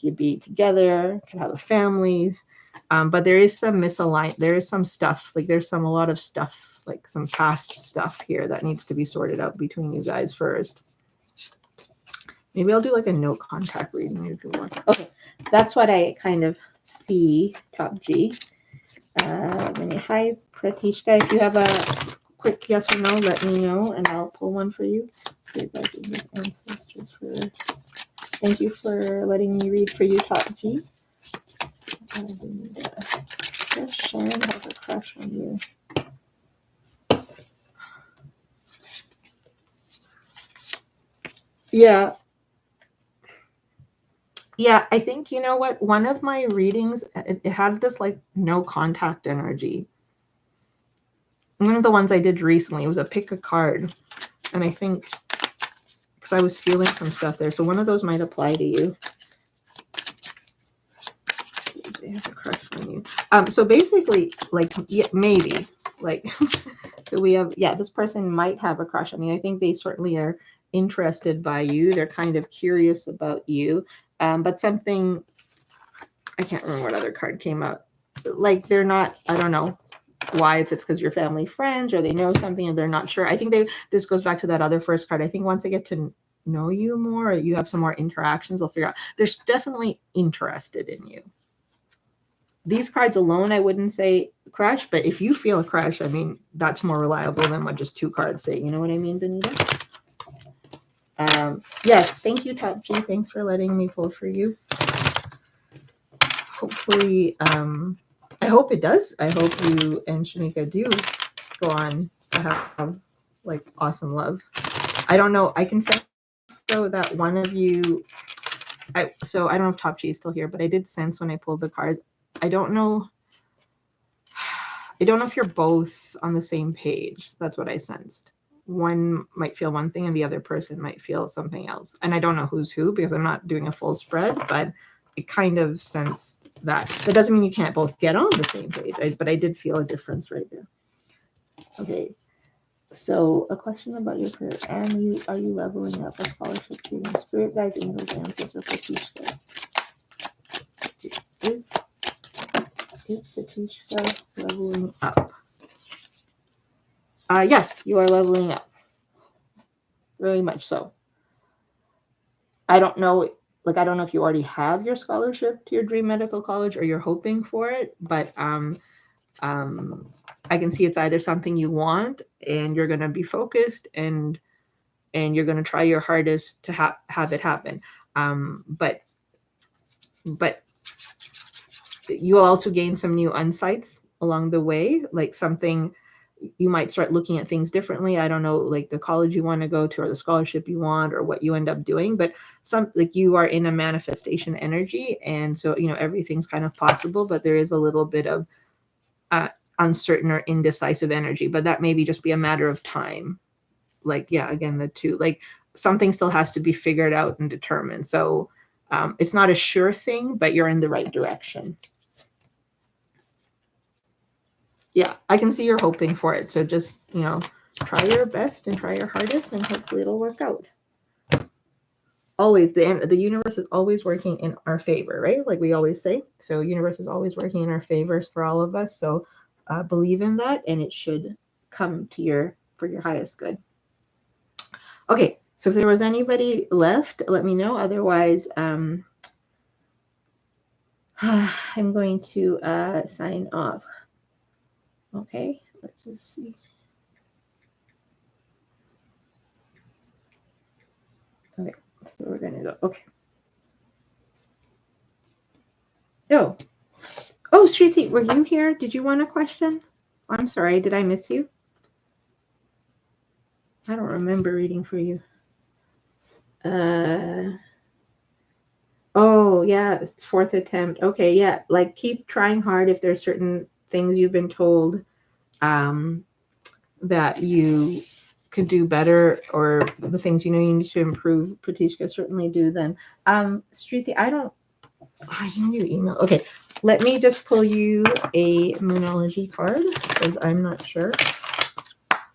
you'd be together, could have a family. But there is some misalignment. There is some stuff, like there's a lot of stuff, like some past stuff here that needs to be sorted out between you guys first. Maybe I'll do like a no contact reading if you want. Okay, that's what I kind of see, Top G. Hi, Pratishka. If you have a quick yes or no, let me know, and I'll pull one for you. Ancestors for. Thank you for letting me read for you, Top G. Does Sharon have a crush on you? Yeah. Yeah, I think, you know what? One of my readings, it had this like no contact energy. One of the ones I did recently was a pick a card. And I think, because I was feeling some stuff there. So one of those might apply to you. They have a crush on you. So basically, like, yeah, maybe. Like, so we have, yeah, this person might have a crush on you. I think they certainly are interested by you. They're kind of curious about you. But something, I can't remember what other card came up. Like, they're not, I don't know why, if it's because you're family friends or they know something and they're not sure. I think this goes back to that other first card. I think once they get to know you more, or you have some more interactions, they'll figure out they're definitely interested in you. These cards alone, I wouldn't say crush, but if you feel a crush, I mean, that's more reliable than what just two cards say. You know what I mean, Benita? Yes, thank you, Top G. Thanks for letting me pull for you. Hopefully, I hope it does. I hope you and Shamika do go on to have like awesome love. I don't know. I can sense though that one of you. I don't know if Top G is still here, but I did sense when I pulled the cards. I don't know if you're both on the same page. That's what I sensed. One might feel one thing and the other person might feel something else. And I don't know who's who because I'm not doing a full spread, but it kind of sense that. That doesn't mean you can't both get on the same page, but I did feel a difference right there. Okay. So a question about your prayer. Are you leveling up a scholarship student? Spirit guides, angels, ancestors, Satishka. Is Satishka leveling up? Yes, you are leveling up. Very much so. I don't know if you already have your scholarship to your dream medical college or you're hoping for it, but I can see it's either something you want and you're going to be focused and you're going to try your hardest to have it happen. But you will also gain some new insights along the way, like something you might start looking at things differently. I don't know, like the college you want to go to or the scholarship you want or what you end up doing, but like you are in a manifestation energy. And so, everything's kind of possible, but there is a little bit of uncertain or indecisive energy, but that maybe just be a matter of time. Like, yeah, again, the two, like something still has to be figured out and determined. So it's not a sure thing, but you're in the right direction. Yeah, I can see you're hoping for it. So just, try your best and try your hardest and hopefully it'll work out. Always, the universe is always working in our favor, right? Like we always say. So universe is always working in our favors for all of us. So believe in that and it should come to for your highest good. Okay, so if there was anybody left, let me know. Otherwise, I'm going to sign off. Okay, let's just see. Okay, so we're gonna go. Okay. Oh, Shruti, were you here? Did you want a question? I'm sorry, did I miss you? I don't remember reading for you. Oh yeah, it's fourth attempt. Okay, yeah, like keep trying hard if there's certain things you've been told that you could do better or the things you need to improve. Pratishka, certainly do them. Shruti, I know you email. Okay, let me just pull you a Moonology card because I'm not sure.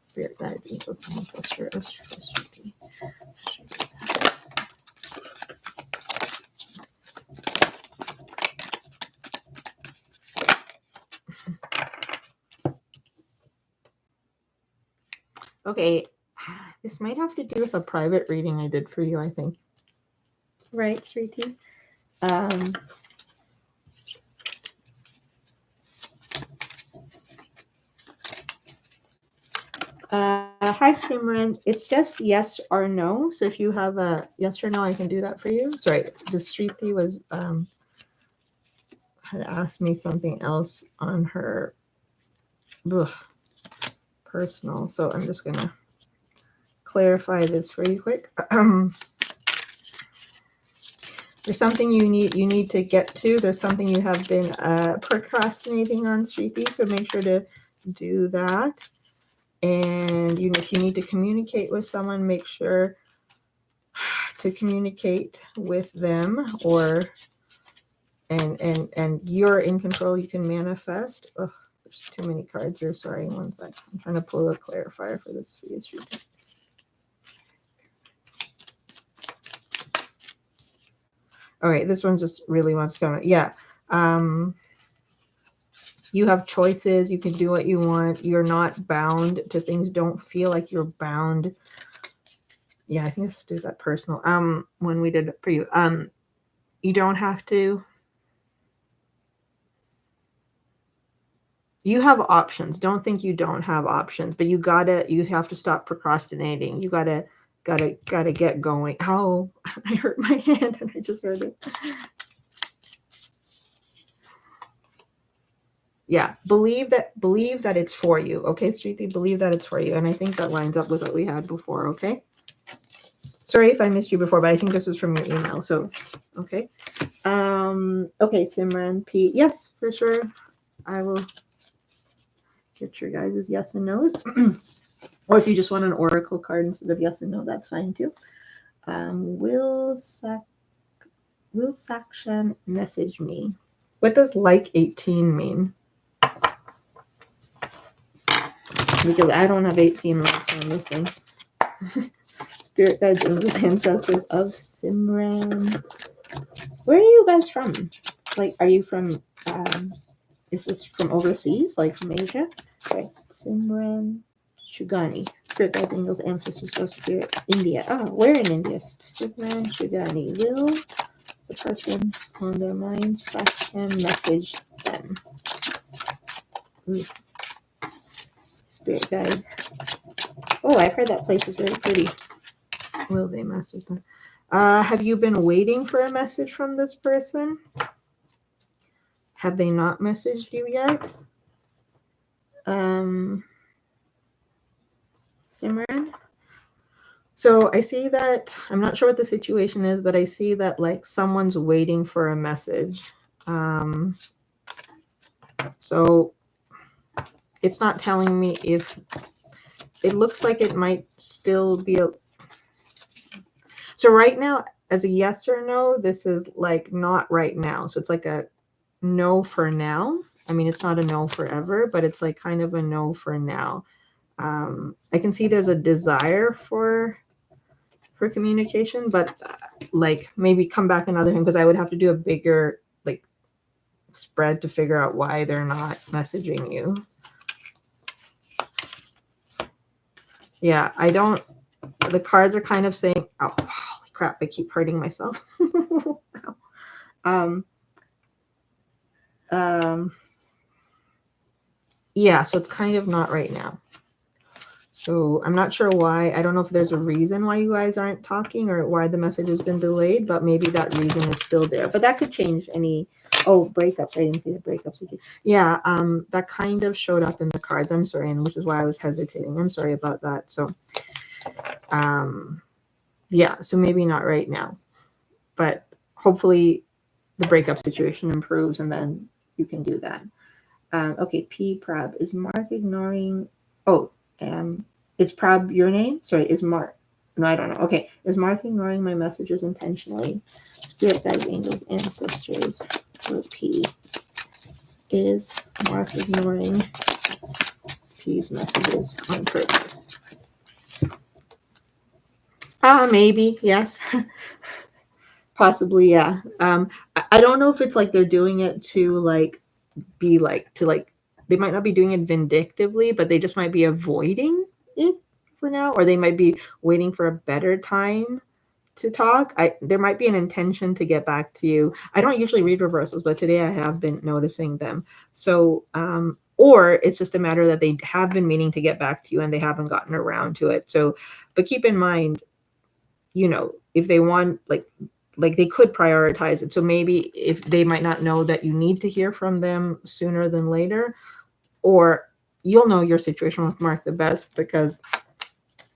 Spirit guides, angels, ancestors. Okay, this might have to do with a private reading I did for you, I think. Right, Sriti? Hi, Simran. It's just yes or no. So if you have a yes or no, I can do that for you. Sorry, just Sriti was had asked me something else on her personal. So I'm just going to clarify this for you quick. There's something you need to get to. There's something you have been procrastinating on, Streethy. So make sure to do that. And if you need to communicate with someone, make sure to communicate with them, or and you're in control. You can manifest. Oh, there's too many cards here. Sorry, one sec. I'm trying to pull a clarifier for this for you, Streethy. All right, this one just really wants to come. Yeah. You have choices. You can do what you want. You're not bound to things. Don't feel like you're bound. Yeah, I think let's do that personal. When we did it for you, you don't have to. You have options. Don't think you don't have options, but you have to stop procrastinating. You gotta get going. Ow, I hurt my hand and I just heard it. Yeah, believe that it's for you. Okay, Streethy, believe that it's for you. And I think that lines up with what we had before, okay? Sorry if I missed you before, but I think this is from your email. So, okay. Okay, Simran P. Yes, for sure. I will get your guys' yes and no's. Or if you just want an oracle card instead of yes and no, that's fine too. Will Sakshan message me? What does like 18 mean? Because I don't have 18 likes on this thing. Spirit guides and ancestors of Simran. Where are you guys from? Like, are you from, is this from overseas? Like from Asia? Okay, Simran Shugani. Spirit guides, angels, ancestors of Spirit. India. Oh, where in India? Simran Shugani. Will the person on their mind / message them? Ooh. Spirit guides. Oh, I've heard that place is really pretty. Will they message them? Have you been waiting for a message from this person? Have they not messaged you yet? Simran? So I see that, I'm not sure what the situation is, but I see that like someone's waiting for a message. So it's not telling me if, it looks like it might still be so right now, as a yes or no, this is like not right now. So it's like a no for now. I mean, it's not a no forever, but it's like kind of a no for now. I can see there's a desire for communication, but like maybe come back another time, because I would have to do a bigger like spread to figure out why they're not messaging you. Yeah, I don't, the cards are kind of saying, oh, holy crap, I keep hurting myself. Yeah, so it's kind of not right now. So I'm not sure why. I don't know if there's a reason why you guys aren't talking or why the message has been delayed, but maybe that reason is still there. But that could change any. Oh, breakups. I didn't see the breakups. Yeah, that kind of showed up in the cards. I'm sorry, and which is why I was hesitating. I'm sorry about that. So, yeah, so maybe not right now, but hopefully the breakup situation improves and then you can do that. Okay, P Prab. Is Mark ignoring? Oh, is Prab your name? Sorry, is Mark? No, I don't know. Okay, is Mark ignoring my messages intentionally? Spirit guides, angels, ancestors. Or P. Is Mark ignoring P's messages on purpose? Maybe, yes. Possibly, yeah. I don't know if it's like they're doing it to like be like to like, they might not be doing it vindictively, but they just might be avoiding it for now, or they might be waiting for a better time to talk. There might be an intention to get back to you. I don't usually read reversals, but today I have been noticing them. So or it's just a matter that they have been meaning to get back to you and they haven't gotten around to it. So, but keep in mind, if they want, like like they could prioritize it. So maybe if they might not know that you need to hear from them sooner than later, or you'll know your situation with Mark the best, because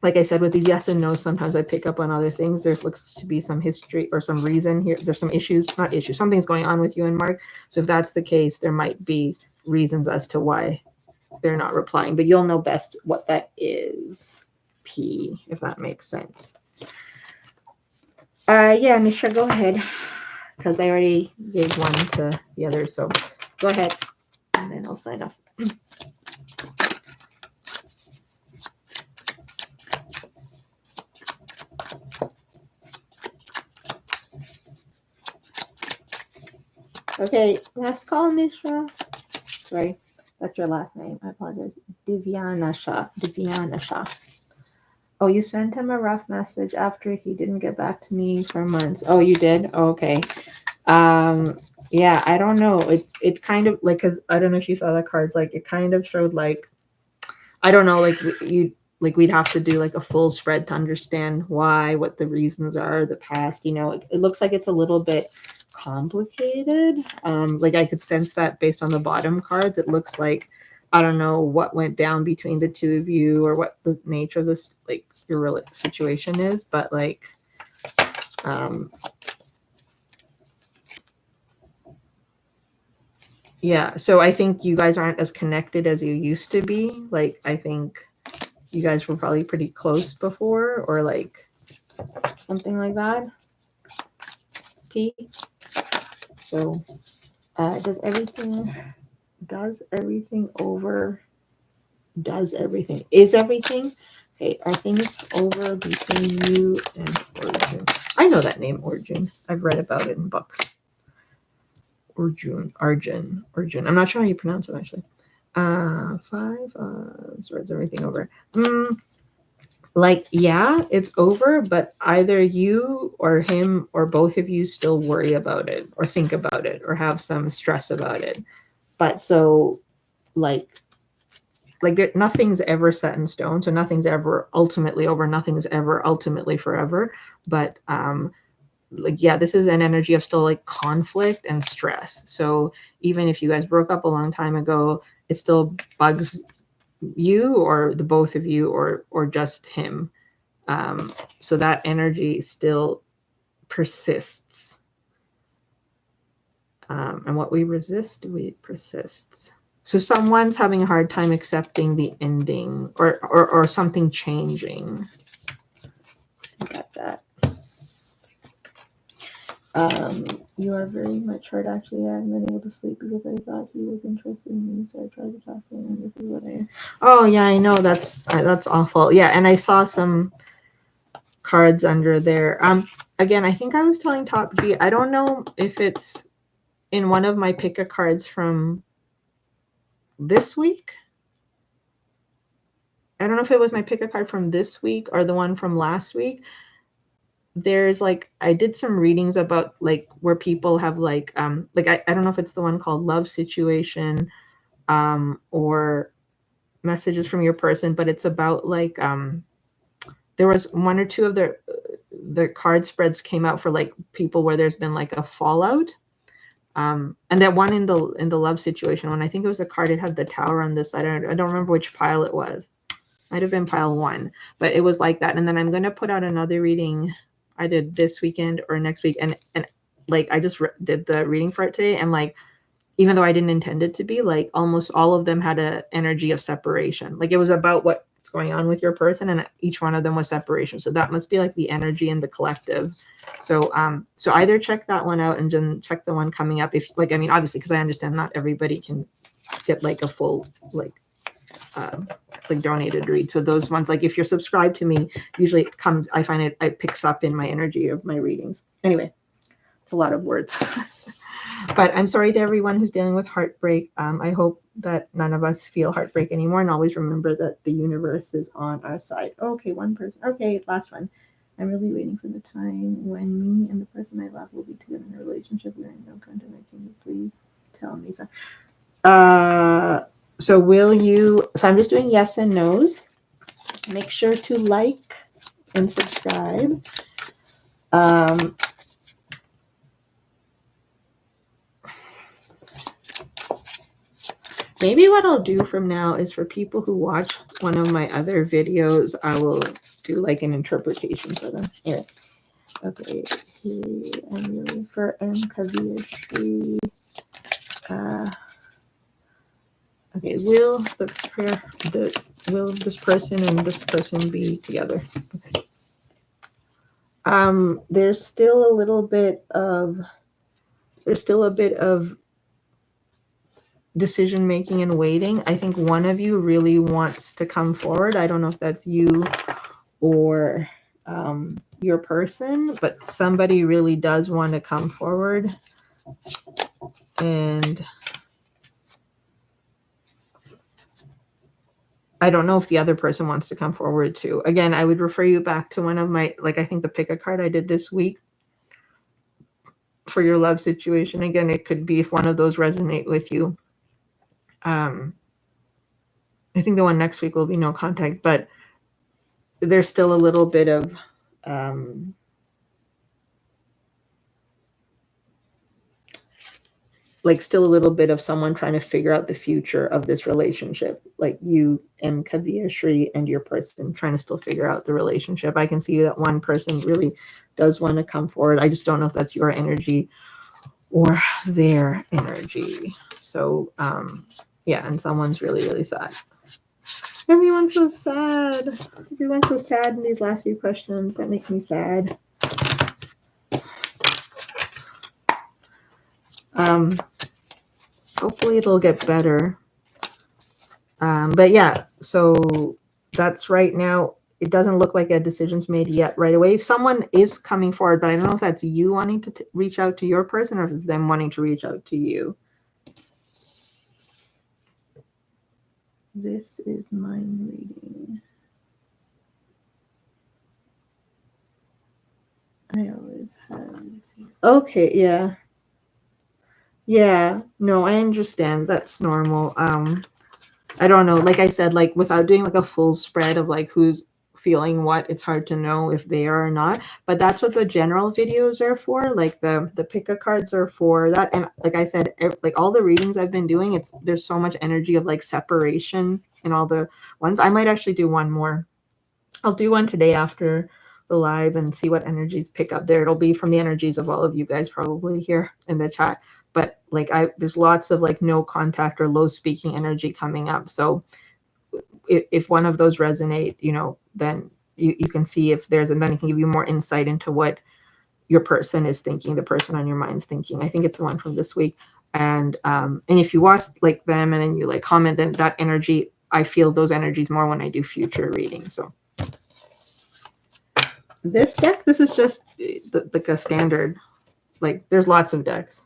like I said, with these yes and no's, sometimes I pick up on other things. There looks to be some history or some reason here. There's some issues, not issues, something's going on with you and Mark. So if that's the case, there might be reasons as to why they're not replying, but you'll know best what that is, P, if that makes sense. Yeah, Nisha, go ahead, because I already gave one to the others. So go ahead, and then I'll sign off. Okay, last call, Nisha. Sorry, that's your last name. I apologize. Divyana Shah. Divyana Shah. Oh, you sent him a rough message after he didn't get back to me for months. Oh, you did? Oh, okay. Yeah, I don't know. It kind of like, cause I don't know if you saw the cards. Like it kind of showed like, I don't know, like you like we'd have to do like a full spread to understand why, what the reasons are, the past. It looks like it's a little bit complicated. Like I could sense that based on the bottom cards. It looks like I don't know what went down between the two of you or what the nature of this like your real situation is, but like yeah, so I think you guys aren't as connected as you used to be. Like I think you guys were probably pretty close before, or like something like that. P. So does everything is everything? Okay, are things over between you and Origin? I know that name, Origin. I've read about it in books. Arjun. I'm not sure how you pronounce it actually. 5 swords, everything over. Like, yeah, it's over, but either you or him or both of you still worry about it or think about it or have some stress about it. But so like nothing's ever set in stone, so nothing's ever ultimately over, nothing's ever ultimately forever. But like, yeah, this is an energy of still like conflict and stress. So even if you guys broke up a long time ago, it still bugs you or the both of you or just him. So that energy still persists. And what we resist, we persists. So someone's having a hard time accepting the ending or something changing. I got that. You are very much hurt. Actually, I haven't been able to sleep because I thought he was interested in me, so I tried to talk to him. And this is what I. Oh yeah, I know that's awful. Yeah, and I saw some cards under there. Again, I think I was telling Top G. I don't know if it's in one of my pick a cards from this week. I don't know if it was my pick a card from this week or the one from last week. There's like I did some readings about like where people have like I don't know if it's the one called Love Situation or Messages from Your Person, but it's about like there was one or two of the card spreads came out for like people where there's been like a fallout. And that one in the Love Situation one, I think it was the card, it had the tower on this side. I don't remember which pile it was. Might have been pile 1, but it was like that. And then I'm going to put out another reading either this weekend or next week. And like, I just did the reading for it today. And like, even though I didn't intend it to be, like almost all of them had a energy of separation. Like it was about what's going on with your person, and each one of them was separation. So that must be like the energy in the collective. So so either check that one out and then check the one coming up. If like, I mean, obviously, because I understand not everybody can get like a full like donated read. So those ones, like if you're subscribed to me, usually it comes, I find it picks up in my energy of my readings. Anyway, it's a lot of words. But I'm sorry to everyone who's dealing with heartbreak. I hope that none of us feel heartbreak anymore, and always remember that the universe is on our side. Okay, one person. Okay, last one. I'm really waiting for the time when me and the person I love will be together in a relationship. We're in no contact. Can you please tell me so? So will you? So I'm just doing yes and no's. Make sure to like and subscribe. Maybe what I'll do from now is for people who watch one of my other videos, I will do like an interpretation for them. Here. Okay. Annually for M. Kaviyashri. Okay, will this person and this person be together? Okay. There's still a bit of decision making and waiting. I think one of you really wants to come forward. I don't know if that's you or your person, but somebody really does want to come forward. And I don't know if the other person wants to come forward too. Again, I would refer you back to one of my, like, I think the pick a card I did this week for your love situation. Again, it could be if one of those resonate with you. I think the one next week will be no contact, but there's still a little bit of still a little bit of someone trying to figure out the future of this relationship, like you and Kaviyashri and your person trying to still figure out the relationship. I can see that one person really does want to come forward. I just don't know if that's your energy or their energy. So yeah, and someone's really, really sad. Everyone's so sad. Everyone's so sad in these last few questions. That makes me sad. Hopefully it'll get better. But yeah, so that's right now. It doesn't look like a decision's made yet right away. Someone is coming forward, but I don't know if that's you wanting to reach out to your person or if it's them wanting to reach out to you. This is mind reading. I always have. Okay, yeah. Yeah, no, I understand. That's normal. I don't know. Like I said, like without doing like a full spread of like who's feeling what, it's hard to know if they are or not. But that's what the general videos are for. Like the pick-a cards are for that. And like I said, like all the readings I've been doing, there's so much energy of like separation in all the ones. I might actually do one more. I'll do one today after the live and see what energies pick up there. It'll be from the energies of all of you guys probably here in the chat. But like there's lots of like no contact or low speaking energy coming up. So if one of those resonate, then you can see if there's, and then it can give you more insight into what your person is thinking, the person on your mind's thinking. I think it's the one from this week. And if you watch like them and then you like comment, then that energy, I feel those energies more when I do future readings. So this deck, this is just like a standard, like there's lots of decks.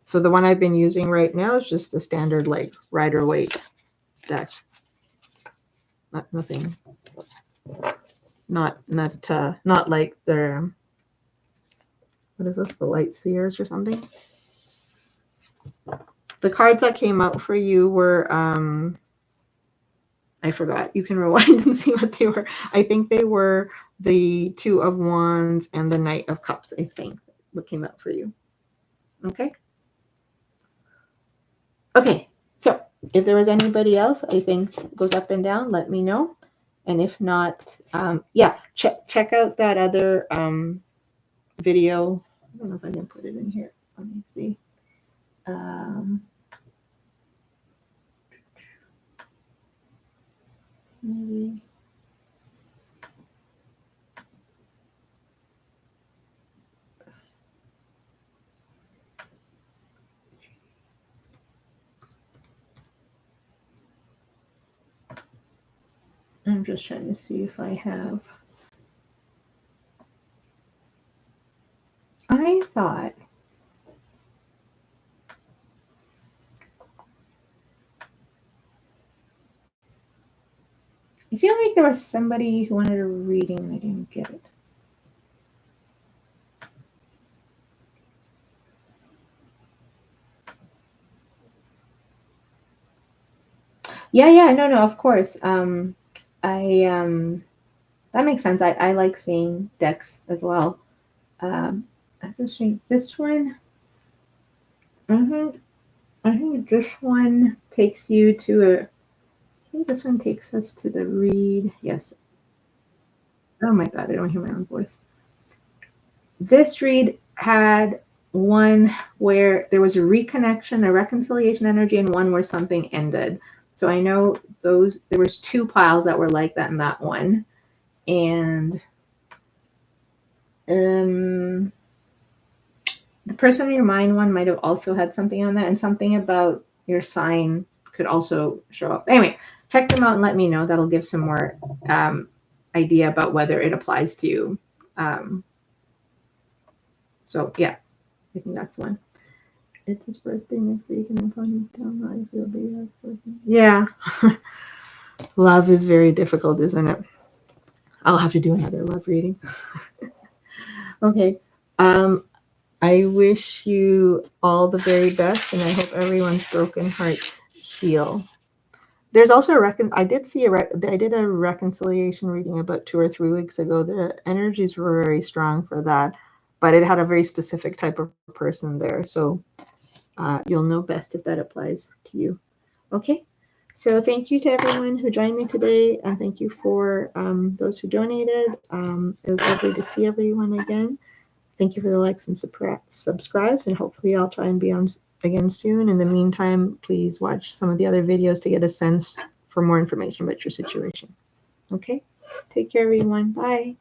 So the one I've been using right now is just a standard like Rider-Waite deck. Nothing. Not like the, what is this? The Light Seers or something. The cards that came out for you were I forgot. You can rewind and see what they were. I think they were the Two of Wands and the Knight of Cups, I think, what came out for you. Okay. Okay. So if there was anybody else, I think goes up and down, let me know. And if not, yeah, check out that other video. I don't know if I can put it in here. Let me see. Maybe. I'm just trying to see if I have. I thought I feel like there was somebody who wanted a reading and I didn't get it. Yeah, no, of course. That makes sense. I like seeing decks as well. I have to see this one. I think this one takes you to a. I think this one takes us to the read. Yes. Oh my God, I don't hear my own voice. This read had one where there was a reconnection, a reconciliation energy, and one where something ended. So I know those there was two piles that were like that in that one. And the person in your mind one might have also had something on that, and something about your sign could also show up. Anyway, check them out and let me know. That'll give some more idea about whether it applies to you. So yeah, I think that's one. It's his birthday next week, and I'm planning to tell him how I feel. Yeah, love is very difficult, isn't it? I'll have to do another love reading. Okay. Um, I wish you all the very best, and I hope everyone's broken hearts heal. There's also I did see I did a reconciliation reading about 2 or 3 weeks ago. The energies were very strong for that, but it had a very specific type of person there. So you'll know best if that applies to you. Okay. So thank you to everyone who joined me today, and thank you for those who donated. It was lovely to see everyone again. Thank you for the likes and subscribes, and hopefully I'll try and be on again soon. In the meantime, please watch some of the other videos to get a sense for more information about your situation. Okay? Take care, everyone. Bye.